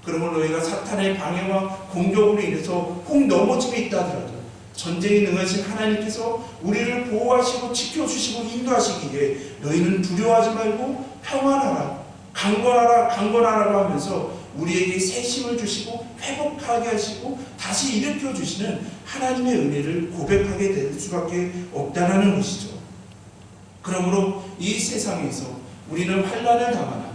그러므로 너희가 사탄의 방해와 공격으로 인해서 혹 넘어짐에 있다 하더라도 전쟁에 능하신 하나님께서 우리를 보호하시고 지켜주시고 인도하시기에 너희는 두려워하지 말고 평안하라, 강건하라고 하면서 우리에게 새 힘을 주시고 회복하게 하시고 다시 일으켜 주시는 하나님의 은혜를 고백하게 될 수밖에 없다는 것이죠. 그러므로 이 세상에서 우리는 환난을 당하나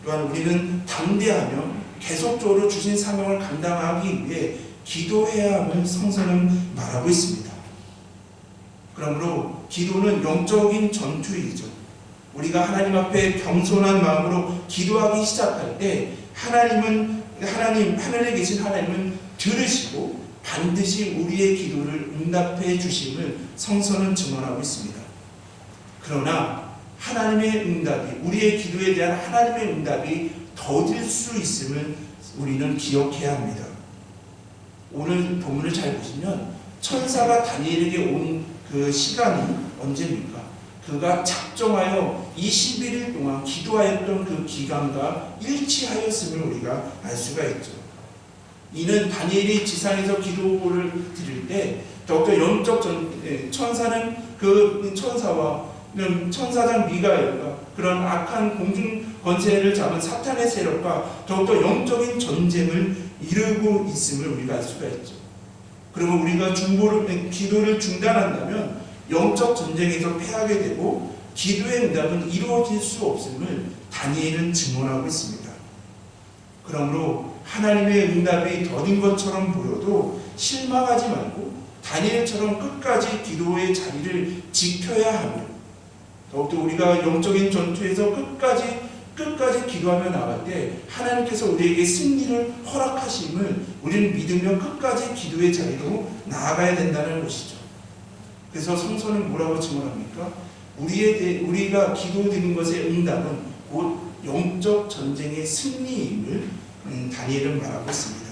또한 우리는 담대하며 계속적으로 주신 사명을 감당하기 위해 기도해야 함을 성서는 말하고 있습니다. 그러므로 기도는 영적인 전투이죠. 우리가 하나님 앞에 겸손한 마음으로 기도하기 시작할 때 하늘에 계신 하나님은 들으시고 반드시 우리의 기도를 응답해 주심을 성서는 증언하고 있습니다. 그러나 하나님의 응답이, 우리의 기도에 대한 하나님의 응답이 더딜 수 있음을 우리는 기억해야 합니다. 오늘 본문을 잘 보시면 천사가 다니엘에게 온 그 시간이 언제입니까? 그가 작정하여 21일 동안 기도하였던 그 기간과 일치하였음을 우리가 알 수가 있죠. 이는 다니엘이 지상에서 기도를 드릴 때 더욱더 영적 천사는 그 천사와 천사장 미가엘과 그런 악한 공중 권세를 잡은 사탄의 세력과 더욱더 영적인 전쟁을 이루고 있음을 우리가 알 수가 있죠. 그러면 우리가 기도를 중단한다면 영적 전쟁에서 패하게 되고 기도의 응답은 이루어질 수 없음을 다니엘은 증언하고 있습니다. 그러므로 하나님의 응답이 더딘 것처럼 보여도 실망하지 말고 다니엘처럼 끝까지 기도의 자리를 지켜야 하며 더욱더 우리가 영적인 전투에서 끝까지 기도하며 나갈 때 하나님께서 우리에게 승리를 허락하심을 우리는 믿으며 끝까지 기도의 자리로 나아가야 된다는 것이죠. 그래서 성서는 뭐라고 증언합니까? 우리가 기도드리는 것의 응답은 곧 영적 전쟁의 승리임을 다니엘은 말하고 있습니다.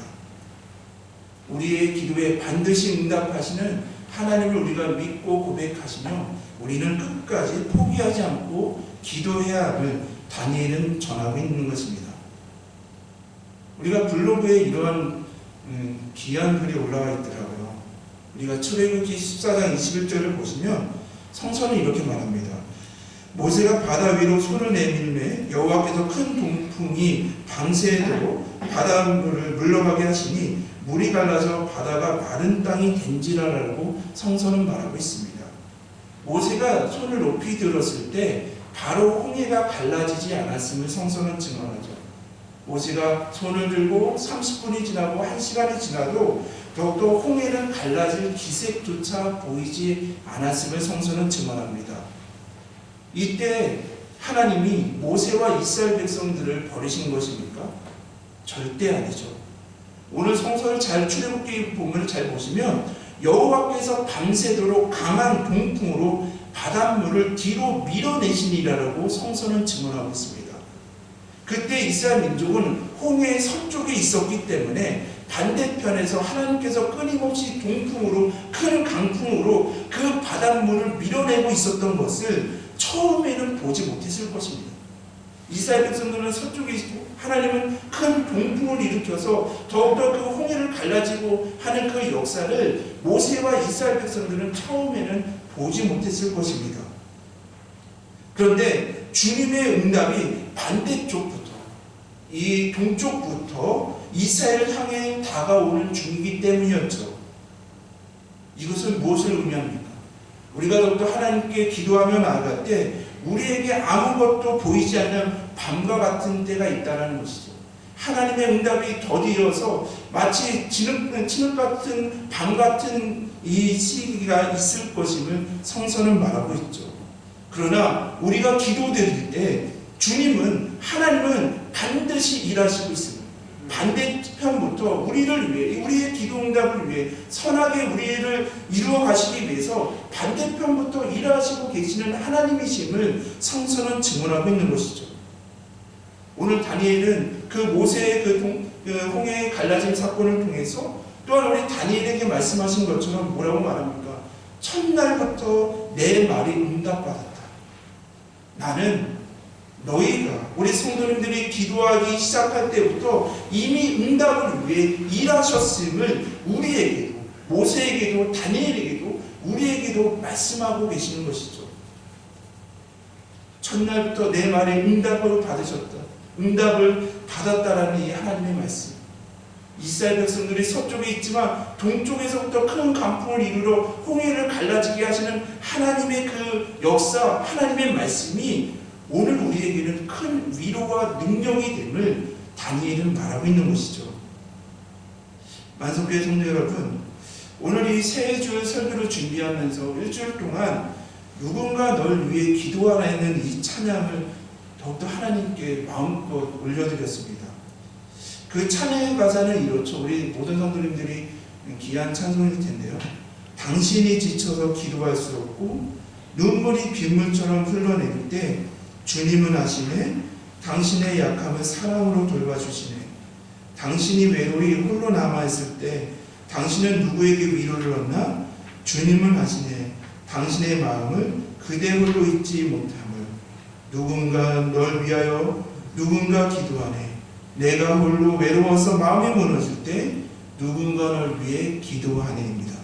우리의 기도에 반드시 응답하시는 하나님을 우리가 믿고 고백하시며 우리는 끝까지 포기하지 않고 기도해야 함을 다니엘은 전하고 있는 것입니다. 우리가 블로그에 이러한 귀한 글이 올라와 있더라고요. 우리가 출애굽기 14장 21절을 보시면 성서는 이렇게 말합니다. 모세가 바다 위로 손을 내밀매 여호와께서 큰 동풍이 밤새도록 바닷물을 물러가게 하시니 물이 갈라져 바다가 마른 땅이 된지라라고 성서는 말하고 있습니다. 모세가 손을 높이 들었을 때 바로 홍해가 갈라지지 않았음을 성서는 증언하죠. 모세가 손을 들고 30분이 지나고 1시간이 지나도 더욱더 홍해는 갈라질 기색조차 보이지 않았음을 성서는 증언합니다. 이때 하나님이 모세와 이스라엘 백성들을 버리신 것입니까? 절대 아니죠. 오늘 성서를 출애굽기 본문을 잘 보시면 여호와께서 밤새도록 강한 동풍으로 바닷물을 뒤로 밀어내시니라라고 성서는 증언하고 있습니다. 그때 이스라엘 민족은 홍해의 서쪽에 있었기 때문에 반대편에서 하나님께서 끊임없이 동풍으로, 큰 강풍으로 그 바닷물을 밀어내고 있었던 것을 처음에는 보지 못했을 것입니다. 이스라엘 백성들은 서쪽에 있고 하나님은 큰 동풍을 일으켜서 더욱더 그 홍해를 갈라지고 하는 그 역사를 모세와 이스라엘 백성들은 처음에는 보지 못했을 것입니다. 그런데 주님의 응답이 반대쪽부터, 이 동쪽부터 이스라엘을 향해 다가오는 중이기 때문이었죠. 이것은 무엇을 의미합니까? 우리가 더욱더 하나님께 기도하며 나아갈 때 우리에게 아무것도 보이지 않는 밤과 같은 때가 있다는 것이죠. 하나님의 응답이 더디어서 마치 진흙 같은 밤 같은 이 시기가 있을 것임을 성서는 말하고 있죠. 그러나 우리가 기도드릴 때 하나님은 반드시 일하시고 있습니다. 반대편부터 우리를 위해, 우리의 기도 응답을 위해 선하게 우리를 이루어 가시기 위해서 반대편부터 일하시고 계시는 하나님이심을 성서는 증언하고 있는 것이죠. 오늘 다니엘은 그 모세의 그 홍해의 갈라짐 사건을 통해서 또한 우리 다니엘에게 말씀하신 것처럼 뭐라고 말합니까? 첫날부터 내 말이 응답받았다. 나는 너희가, 우리 성도님들이 기도하기 시작할 때부터 이미 응답을 위해 일하셨음을 우리에게도, 모세에게도, 다니엘에게도, 우리에게도 말씀하고 계시는 것이죠. 첫날부터 내 말에 응답을 받았다라는 이 하나님의 말씀. 이스라엘 백성들이 서쪽에 있지만 동쪽에서부터 큰 강풍을 이루러 홍해를 갈라지게 하시는 하나님의 그 역사, 하나님의 말씀이 오늘 우리에게는 큰 위로와 능력이 됨을 다니엘은 말하고 있는 것이죠. 만성교회 성도 여러분, 오늘 이 새 주 설교를 준비하면서 일주일 동안 누군가 널 위해 기도하라는 이 찬양을 더욱더 하나님께 마음껏 올려드렸습니다. 그 찬양의 가사는 이렇죠. 우리 모든 성도님들이 귀한 찬송일 텐데요. 당신이 지쳐서 기도할 수 없고 눈물이 빗물처럼 흘러내릴 때 주님은 하시네. 당신의 약함을 사랑으로 돌봐주시네. 당신이 외로이 홀로 남아있을 때 당신은 누구에게 위로를 얻나? 주님은 하시네. 당신의 마음을 그대 홀로 잊지 못함을. 누군가 널 위하여 누군가 기도하네. 내가 홀로 외로워서 마음이 무너질 때 누군가 널 위해 기도하네입니다.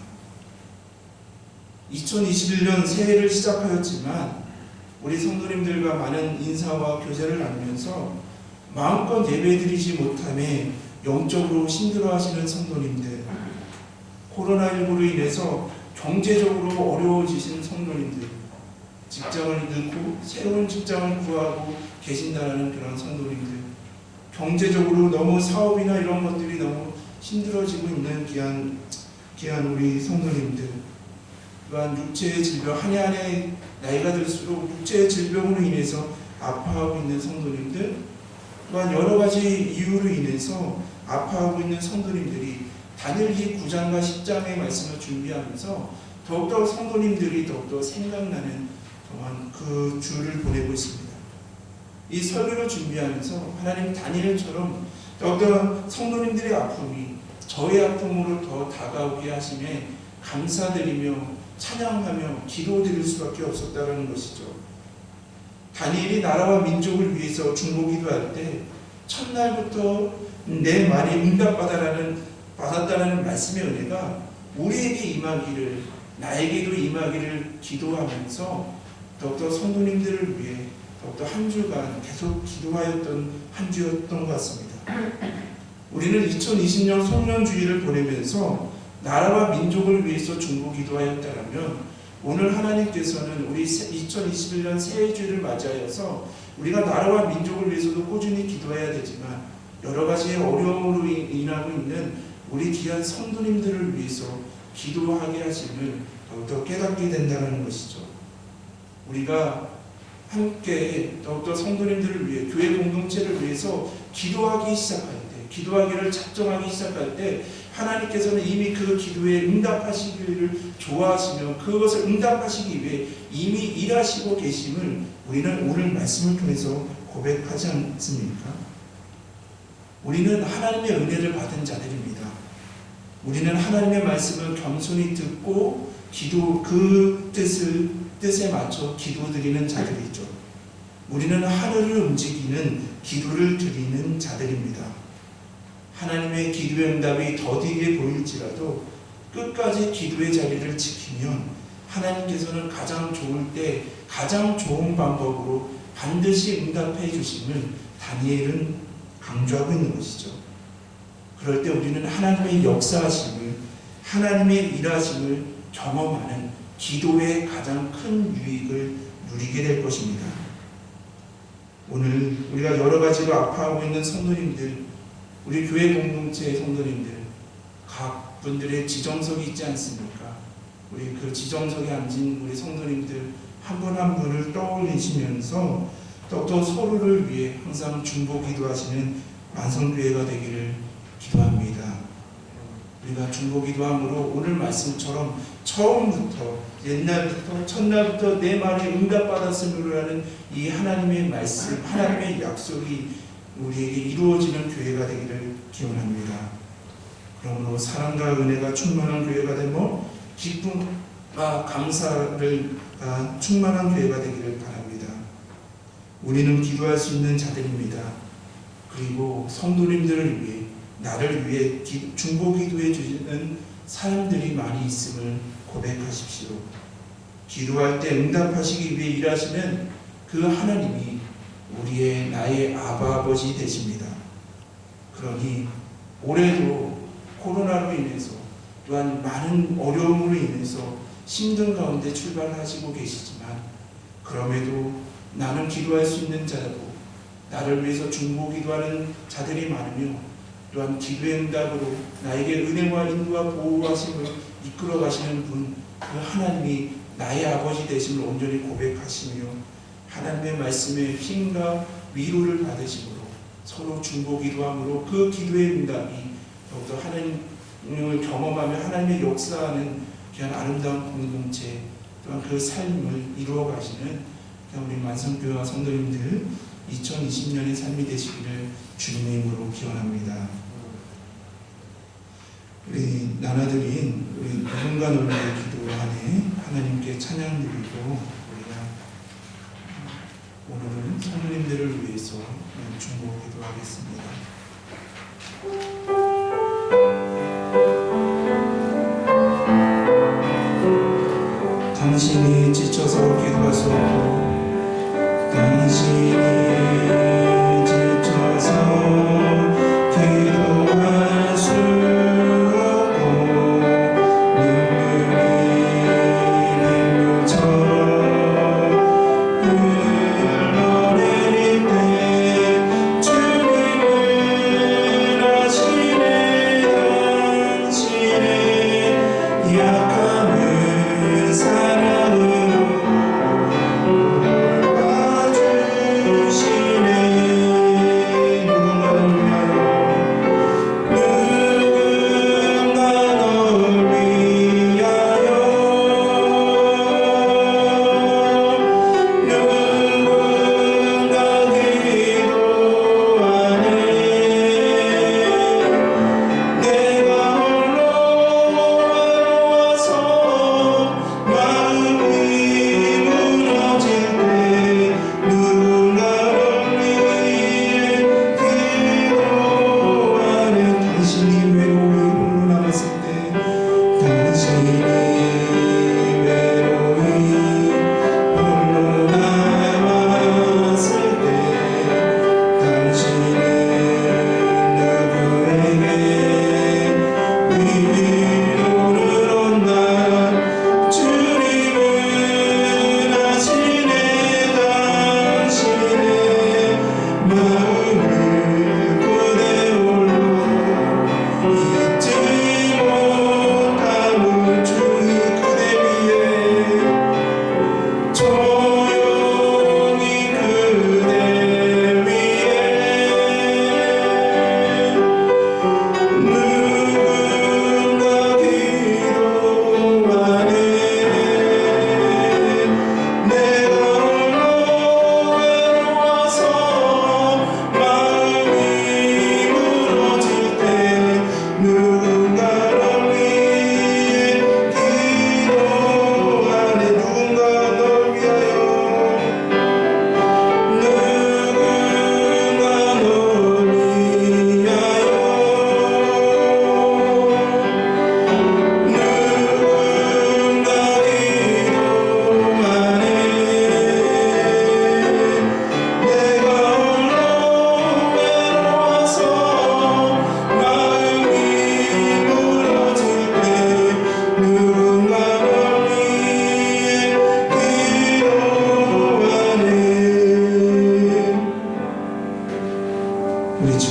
2021년 새해를 시작하였지만 우리 성도님들과 많은 인사와 교제를 나누면서 마음껏 예배드리지 못함에 영적으로 힘들어하시는 성도님들, 코로나19로 인해서 경제적으로 어려워지신 성도님들, 직장을 잃고 새로운 직장을 구하고 계신다는 그런 성도님들, 경제적으로 너무 사업이나 이런 것들이 너무 힘들어지고 있는 귀한 우리 성도님들, 또한 육체의 질병, 한 해 한 해 나이가 들수록 육체의 질병으로 인해서 아파하고 있는 성도님들, 또한 여러 가지 이유로 인해서 아파하고 있는 성도님들이 다니엘기 9장과 10장의 말씀을 준비하면서 더욱더 성도님들이 더욱더 생각나는 동안 그 주를 보내고 있습니다. 이 설교를 준비하면서 하나님 다니엘처럼 더욱더 성도님들의 아픔이 저의 아픔으로 더 다가오게 하심에 감사드리며 찬양하며 기도드릴 수밖에 없었다는 것이죠. 다니엘이 나라와 민족을 위해서 중보기도할 때 첫날부터 내 말이 응답받았다는 말씀의 은혜가 우리에게 임하기를, 나에게도 임하기를 기도하면서 더욱더 성도님들을 위해 더욱더 한 주간 계속 기도하였던 한 주였던 것 같습니다. 우리는 2020년 송년주의를 보내면서 나라와 민족을 위해서 중보기도하였다면 오늘 하나님께서는 우리 2021년 새해주를 맞이하여서 우리가 나라와 민족을 위해서도 꾸준히 기도해야 되지만 여러 가지의 어려움으로 인하고 있는 우리 귀한 성도님들을 위해서 기도하게 하심을 더욱더 깨닫게 된다는 것이죠. 우리가 함께 더욱더 성도님들을 위해, 교회 공동체를 위해서 기도하기 시작할 때, 기도하기를 작정하기 시작할 때 하나님께서는 이미 그 기도에 응답하시기를 좋아하시며 그것을 응답하시기 위해 이미 일하시고 계심을 우리는 오늘 말씀을 통해서 고백하지 않습니까? 우리는 하나님의 은혜를 받은 자들입니다. 우리는 하나님의 말씀을 겸손히 듣고 그 뜻에 맞춰 기도드리는 자들이죠. 우리는 하늘을 움직이는 기도를 드리는 자들입니다. 하나님의 기도의 응답이 더디게 보일지라도 끝까지 기도의 자리를 지키면 하나님께서는 가장 좋을 때 가장 좋은 방법으로 반드시 응답해 주심을 다니엘은 강조하고 있는 것이죠. 그럴 때 우리는 하나님의 역사하심을, 하나님의 일하심을 경험하는 기도의 가장 큰 유익을 누리게 될 것입니다. 오늘 우리가 여러 가지로 아파하고 있는 성도님들, 우리 교회 공동체의 성도님들, 각 분들의 지정석이 있지 않습니까? 우리 그 지정석에 앉은 우리 성도님들 한 분 한 분을 떠올리시면서 또 서로를 위해 항상 중보 기도하시는 만성교회가 되기를 기도합니다. 우리가 중보 기도함으로 오늘 말씀처럼 처음부터 옛날부터 첫날부터 내 말에 응답받았음으로 하는 이 하나님의 말씀, 하나님의 약속이 우리에게 이루어지는 교회가 되기를 기원합니다. 그러므로 사랑과 은혜가 충만한 교회가 되며 기쁨과 감사를 충만한 교회가 되기를 바랍니다. 우리는 기도할 수 있는 자들입니다. 그리고 성도님들을 위해, 나를 위해 중보 기도해 주시는 사람들이 많이 있음을 고백하십시오. 기도할 때 응답하시기 위해 일하시는 그 하나님이 나의 아버지 되십니다. 그러니 올해도 코로나로 인해서 또한 많은 어려움으로 인해서 힘든 가운데 출발하시고 계시지만 그럼에도 나는 기도할 수 있는 자고 나를 위해서 중보 기도하는 자들이 많으며 또한 기도의 응답으로 나에게 은혜와 인도와 보호하심을 이끌어 가시는 분, 그 하나님이 나의 아버지 되심을 온전히 고백하시며 하나님의 말씀에 힘과 위로를 받으심으로 서로 중보 기도함으로 그 기도의 응답이 더욱더 하나님을 경험하며 하나님의 역사하는 귀한 아름다운 공동체 또한 그 삶을 이루어 가시는 우리 만성교회와 성도님들 2020년의 삶이 되시기를 주님의 이름으로 기원합니다. 우리 나눠드린 우리 누군가 놀라의 기도 안에 하나님께 찬양 드리고 우리가 오늘은 성도님들을 위해서 중보 기도하겠습니다. 당신이 지쳐서 기도할 수 없고 당신이 지쳐서 기도할 수 없고 눈물이 빗물처럼 흘러내릴 때 주님은 아시네. 당신의 약함을 사랑으로 주시네.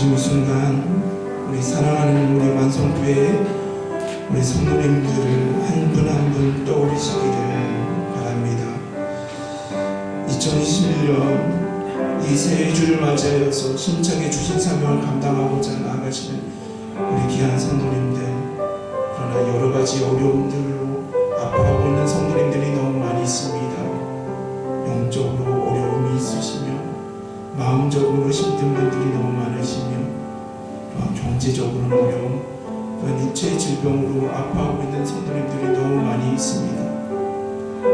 주님 이 순간 우리 사랑하는 우리 완성교회 우리 성도님들을 한 분 한 분 떠올리시기를 바랍니다. 2021년 이 새해 주를 맞이하여서 힘차게 주신 사명을 감당하고자 나아가시는 우리 귀한 성도님들, 그러나 여러 가지 어려움들로 아파하고 있는 성도님들이 너무 많이 있습니다. 영적으로 어려움이 있으시며 마음적으로 힘든 분들이 너무 많으시며 또한 경제적으로는 어려움, 또한 육체의 질병으로 아파하고 있는 성도님들이 너무 많이 있습니다.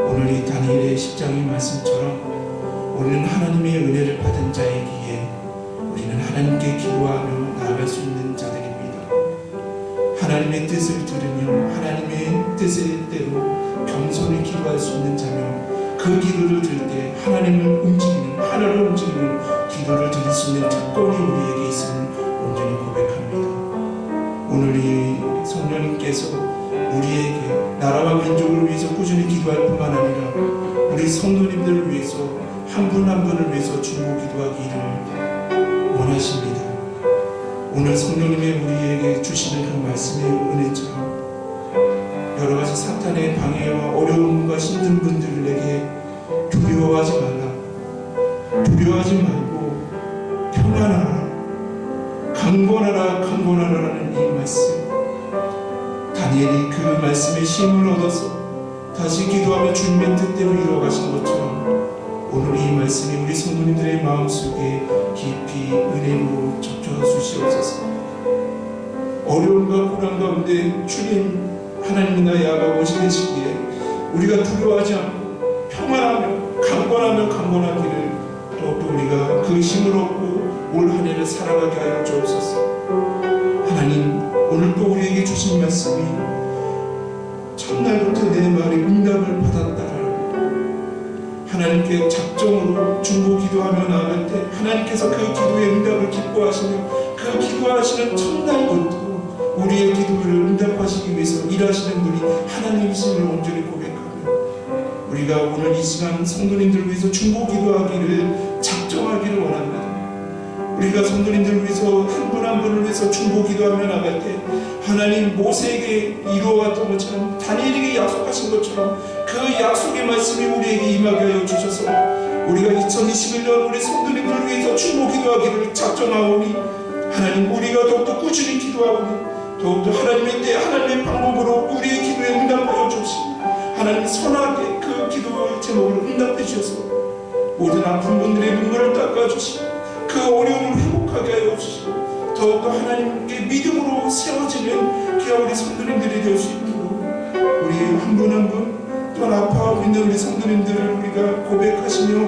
오늘 이 다니엘의 10장의 말씀처럼 우리는 하나님의 은혜를 받은 자이기에 우리는 하나님께 기도하며 나아갈 수 있는 자들입니다. 하나님의 뜻을 들으며 하나님의 뜻대로 겸손히 기도할 수 있는 자며 그 기도를 들을 때 하나님을 움직이는, 하나를 움직이는 기도를 드릴 수 있는 특권이 우리에게 있음을 온전히 고백합니다. 오늘 이 성령님께서 우리에게 나라와 민족을 위해서 꾸준히 기도할 뿐만 아니라 우리 성도님들을 위해서 한 분 한 분을 위해서 중보 기도하기를 원하십니다. 오늘 성령님의 우리에게 주시는 그 말씀의 은혜처럼 여러 가지 사탄의 방해와 어려움과 힘든 분들에게 두려워하지 말라, 두려워하지 말고 평안하라, 강건하라, 강건하라라는 이 말씀, 다니엘이 그 말씀에 힘을 얻어서 다시 기도하며 주님의 뜻대로 이루어가신 것처럼 오늘 이 말씀이 우리 성도님들의 마음속에 깊이 은혜로 적셔 주시옵소서. 어려움과 고난 가운데 주님 하나님이 나의 아버지 되시기에 우리가 두려워하지 않고 평안하며 강건하기를 또 우리가 그 힘을 얻고 올 한 해를 살아가게 하여 주옵소서. 하나님 오늘 또 우리에게 주신 말씀이 첫날부터 내 말에 응답을 받았다. 하나님께 작정으로 중보 기도하며 나아갈 때 하나님께서 그 기도의 응답을 기뻐하시며 그 기도하시는 첫날부터 우리의 기도를 응답하시기 위해서 일하시는 분이 하나님이심을 온전히 고백하며 우리가 오늘 이 시간 성도님들을 위해서 중보 기도하기를 작정하기를 원합니다. 우리가 성도님들을 위해서 한 분 한 분을 위해서 중보 기도하며 나갈 때 하나님 모세에게 이루어왔던 것처럼 다니엘에게 약속하신 것처럼 그 약속의 말씀이 우리에게 임하게 하여 주셔서 우리가 2021년 우리 성도님들을 위해서 중보 기도하기를 작정하오니 하나님 우리가 더욱더 꾸준히 기도하오니 더욱더 하나님의 때 하나님의 방법으로 우리의 기도에 응답하여 주시고 하나님 선하게 그 기도의 제목을 응답해 주셔서 모든 아픈 분들의 눈물을 닦아주시고 그 어려움을 회복하게 하여 주시고 더욱더 하나님께 믿음으로 세워지는 귀한 우리 성도님들이 될 수 있도록 우리 한 분 한 분 또한 아파하고 있는 우리 성도님들을 우리가 고백하시며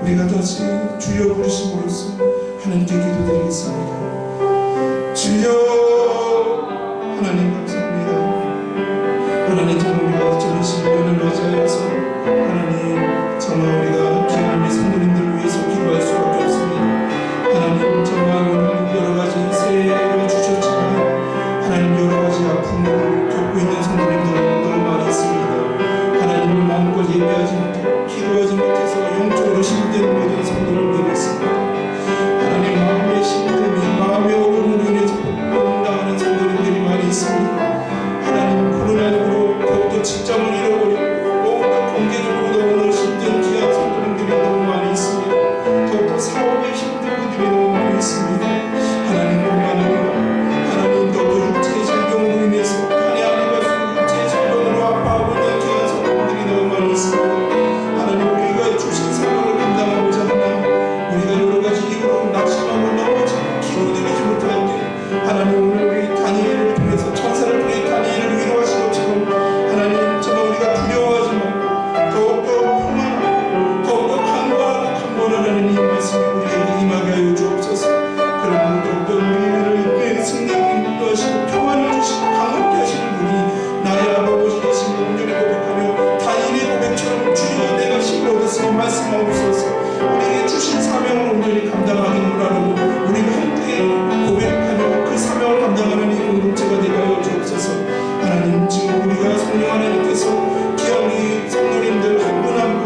우리가 다시 주여 부르심으로써 하나님께 기도드리겠습니다. 주여 하나님 감사합니다. 하나님 정말 우리가 2021년을 맞이하여서 하나님 정말 우리가 귀한 우리 성도님들을 위해서 기도할 수밖에 없습니다. 하나님 정말 오늘 여러 가지 새해를 주셨지만 하나님 여러 가지 아픔을 겪고 있는 성도님들 너무 많이 있습니다. 하나님을 마음껏 예배하지 못하고 기도하지 못해서 영적으로 힘든 모든 성도님들이 있습니다. 하나님 마음의 힘듦이 마음의 어려움으로 인해서 고통당하는 성도님들이 많이 있습니다. 하나님 코로나19로 더욱더 직장을 잃어버리고 더욱더 공개적으로 너무나 힘든 귀한 성도님들이 너무 많이 있습니다. 더욱더 사업에 힘든 분들이 너무 많이 있습니다. 하나님뿐만 아니라 하나님 더욱더 육체의 질병으로 인해서 간의 안에 가서 육체의 질병으로 아파하고 있는 귀한 성도님들이 너무 많이 있습니다. 하나님 우리가 주신 사명을 감당하고자 하나 우리가 여러 가지 이유로 낙심하고 넘어지고 기도드리지 못할 때 하나님 오늘 우리 다니엘을 통해서 천사를 통해 다니엘을 위로하신 것처럼 하나님 정말 우리가 두려워하지 말고 더욱더 평안하고 더욱더 강건하라는 이 말씀이 우리에게 임하게 하여 주옵소서. 그러므로 더욱더 우리를 승리를 인도하시고 평안을 주시고 강건케 하시는 분이 나의 아버지 되심을 온전히 고백하며 다니엘의 고백처럼 주여 내가 힘을 얻었으니 말씀하옵소서. 우리에게 주신 사명을 온전히 감당하기를 원하고 우리가 함께 고백하며 그 사명을 감당하는 이 공동체가 되게 하여 주옵소서. 하나님 지금 우리가 성령 하나님께서 귀한 우리 성도님들 한 분 한 분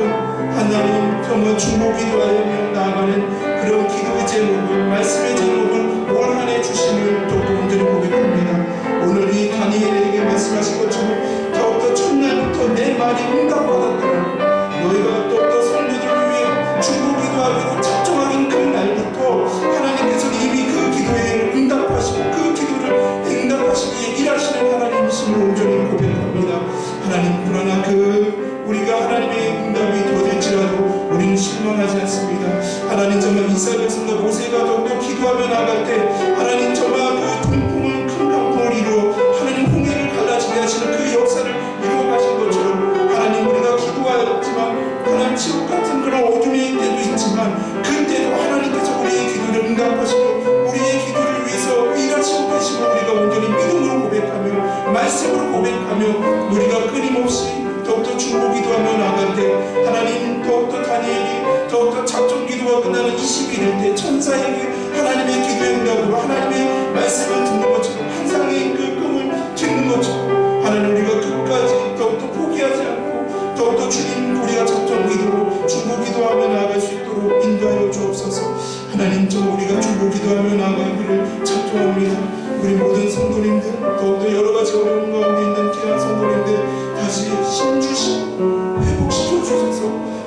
하나님 평화 중보 기도하며 나아가는 그런 기도의 제목을 말씀의 제목을 올 많이 응답받았더라. 너희가 또더 성도들을 위해 중보기도하기로 작정하긴 그 날부터 하나님께서는 이미 그 기도에 응답하시고 그 기도를 응답하시기에 일하시는 하나님이심을 온전히 고백합니다. 하나님, 그러나 우리가 하나님의 응답이 더딜지라도 우리는 실망하지 않습니다. 하나님, 정말 이스라엘 백성과 모세가 더욱더 기도하며 나갈 때 하나님 정말 그 동풍을 큰 강풍을 이루어 하나님 홍해를 갈라지게 하시는 그 역사를 이루어 가신 것처럼 하나님, 우리가 기도하였지만 하나님 지옥 같은 그런 어둠의 때도 있지만 그때도 하나님께서 우리의 기도를 응답하시고 우리의 기도를 위해서 일하시고 계시고 우리가 온전히 믿음으로 고백하며 말씀으로 고백하며 우리가 끊임없이 더욱더 중보기도하며 나갈 때 하나님, 더욱더 다니엘이 더욱더 작정기도가 끝나는 20일일 때 천사에게 하나님의 기도의 응답으로 하나님의 말씀을 듣는 것처럼 환상의 그 꿈을 듣는 것처럼 하나님, 우리가 끝까지 더욱더 포기하지 않고 더욱더 주님 우리가 작정기도로 중보기도하며 나아갈 수 있도록 인도하여 주옵소서. 하나님, 우리가 중보기도하며 나아가기를 작정합니다. 우리 모든 성도님들, 더욱더 여러가지 어려운 가운데 있는 귀한 성도님들 다시 힘주시고 회복시켜 주셔서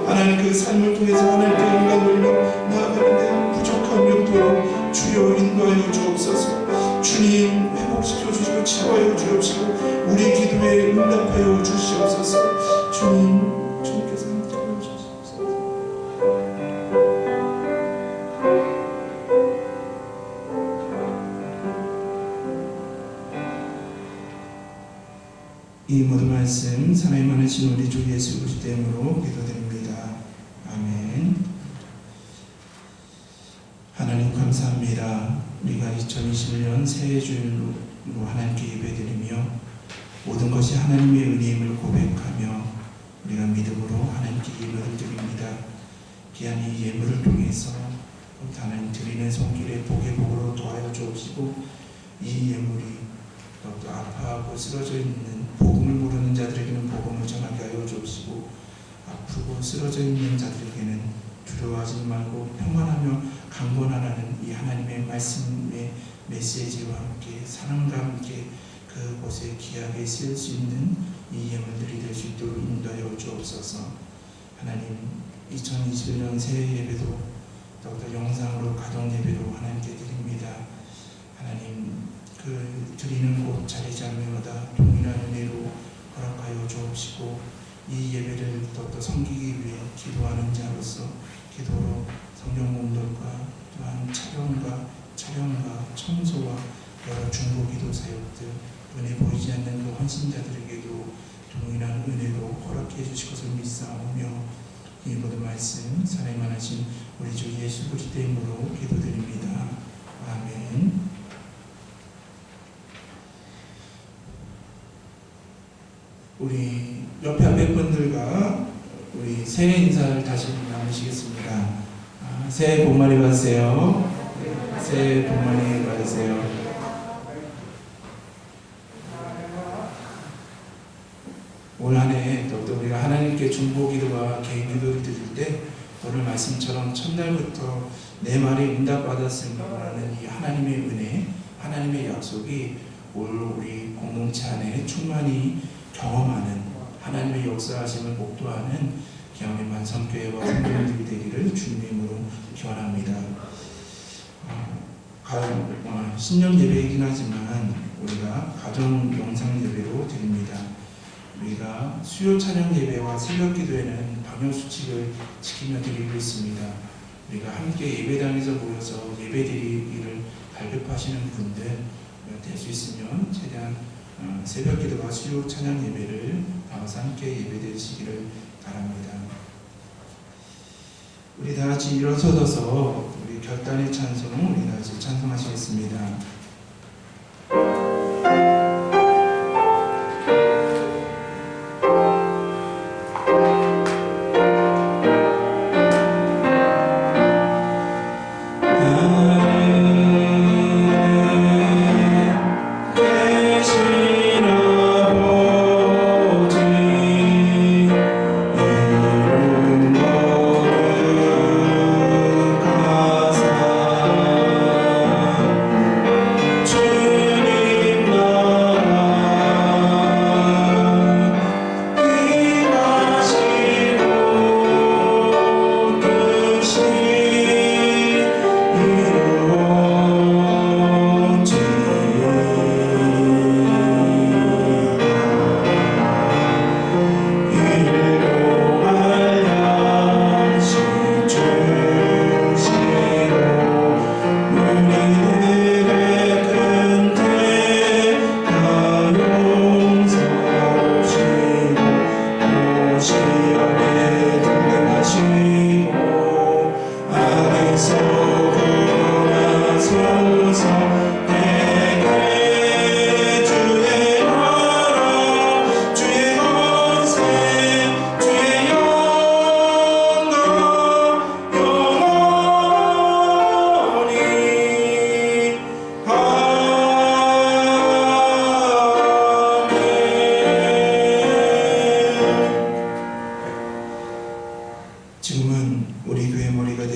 하나님 그 삶을 통해서 하나님께 영광 돌리며 나아가는데 부족함이 없도록 주여 인도하여 주옵소서. 주님, 회복시켜 주시고 치유하여 주옵시고 우리의 기도에 응답하여 주시옵소서. 주님께서 함께하여 주시옵소서. 이 모든 말씀 사랑이 많으신 우리 주 예수 그리스도 이름으로 기도드립니다. 아멘. 하나님, 감사합니다. 우리가 2021년 새해 주일로 하나님께 예배드리며 모든 것이 하나님의 은혜임을 고백하며 우리가 믿음으로 하나님께 예물을 드립니다. 귀한 이 예물을 통해서 하나님 드리는 손길에 복의 복으로 도와여 주옵시고 이 예물이 또 아파하고 쓰러져 있는 복음을 모르는 자들에게는 복음을 전하게 하여 주옵시고 아프고 쓰러져 있는 자들에게는 두려워하지 말고 평안하며 강건하라는 이 하나님의 말씀의 메시지와 함께 사랑과 함께 그곳에 귀하게 쓰일 수 있는 이 예물들이 될 수 있도록 인도하여 주옵소서. 하나님, 2021년 새해 예배도 더욱더 영상으로 가정 예배로 하나님께 드립니다. 하나님, 드리는 곳 자리 잡으마다 동일한 은혜로 허락하여 주옵시고 이 예배를 더욱더 섬기기 위해 기도하는 자로서 기도로 성령 공동과 또한 촬영과 청소와 여러 중보기도 사역들 은혜 보이지 않는 그 헌신자들에게도 동일한 은혜로 허락해 주실 것을 믿사오며 이 모든 말씀 사랑이 많으신 우리 주 예수 그리스도 이름으로 기도드립니다. 아멘. 우리 옆에 앞에 분들과 우리 새해 인사를 다시 나누시겠습니다. 새해 복 많이 받으세요. 새해 복 많이 받으세요. 올 한 해 또 우리가 하나님께 중보기도와 개인기도를 드릴 때 오늘 말씀처럼 첫날부터 내 말이 응답받았음이라는 이 하나님의 은혜, 하나님의 약속이 올 우리 공동체 안에 충만히 경험하는 하나님의 역사하심을 목도하는 기왕의 만성교회와 성도님들이 되기를 주님의 이름으로 기원합니다. 신년 예배이긴 하지만 우리가 가정 영상 예배로 드립니다. 우리가 수요 찬양 예배와 새벽 기도에는 방역 수칙을 지키며 드리고 있습니다. 우리가 함께 예배당에서 모여서 예배 드리기를 갈급하시는 분들 될 수 있으면 최대한 새벽 기도와 수요 찬양 예배를 나와서 함께 예배 드리시기를 바랍니다. 우리 다 같이 일어서서 우리 결단의 찬송 우리 다 같이 찬송하시겠습니다.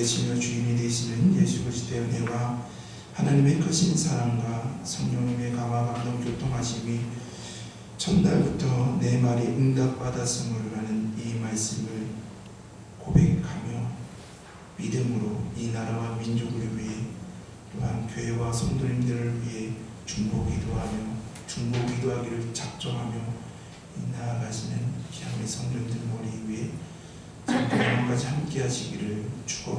되시며 주인이 되시는 예수 그리스도의 은혜와 하나님의 크신 사랑과 성령님의 감화 감동 교통하심이 첫날부터 내 말이 응답받았음으로라는 이 말씀을 고백하며 믿음으로 이 나라와 민족을 위해 또한 교회와 성도님들을 위해 중보기도하기를 작정하며 나아가시는 기함의 성도님들 머리 위에 성도님까지 함께 하시기를 축원합니다.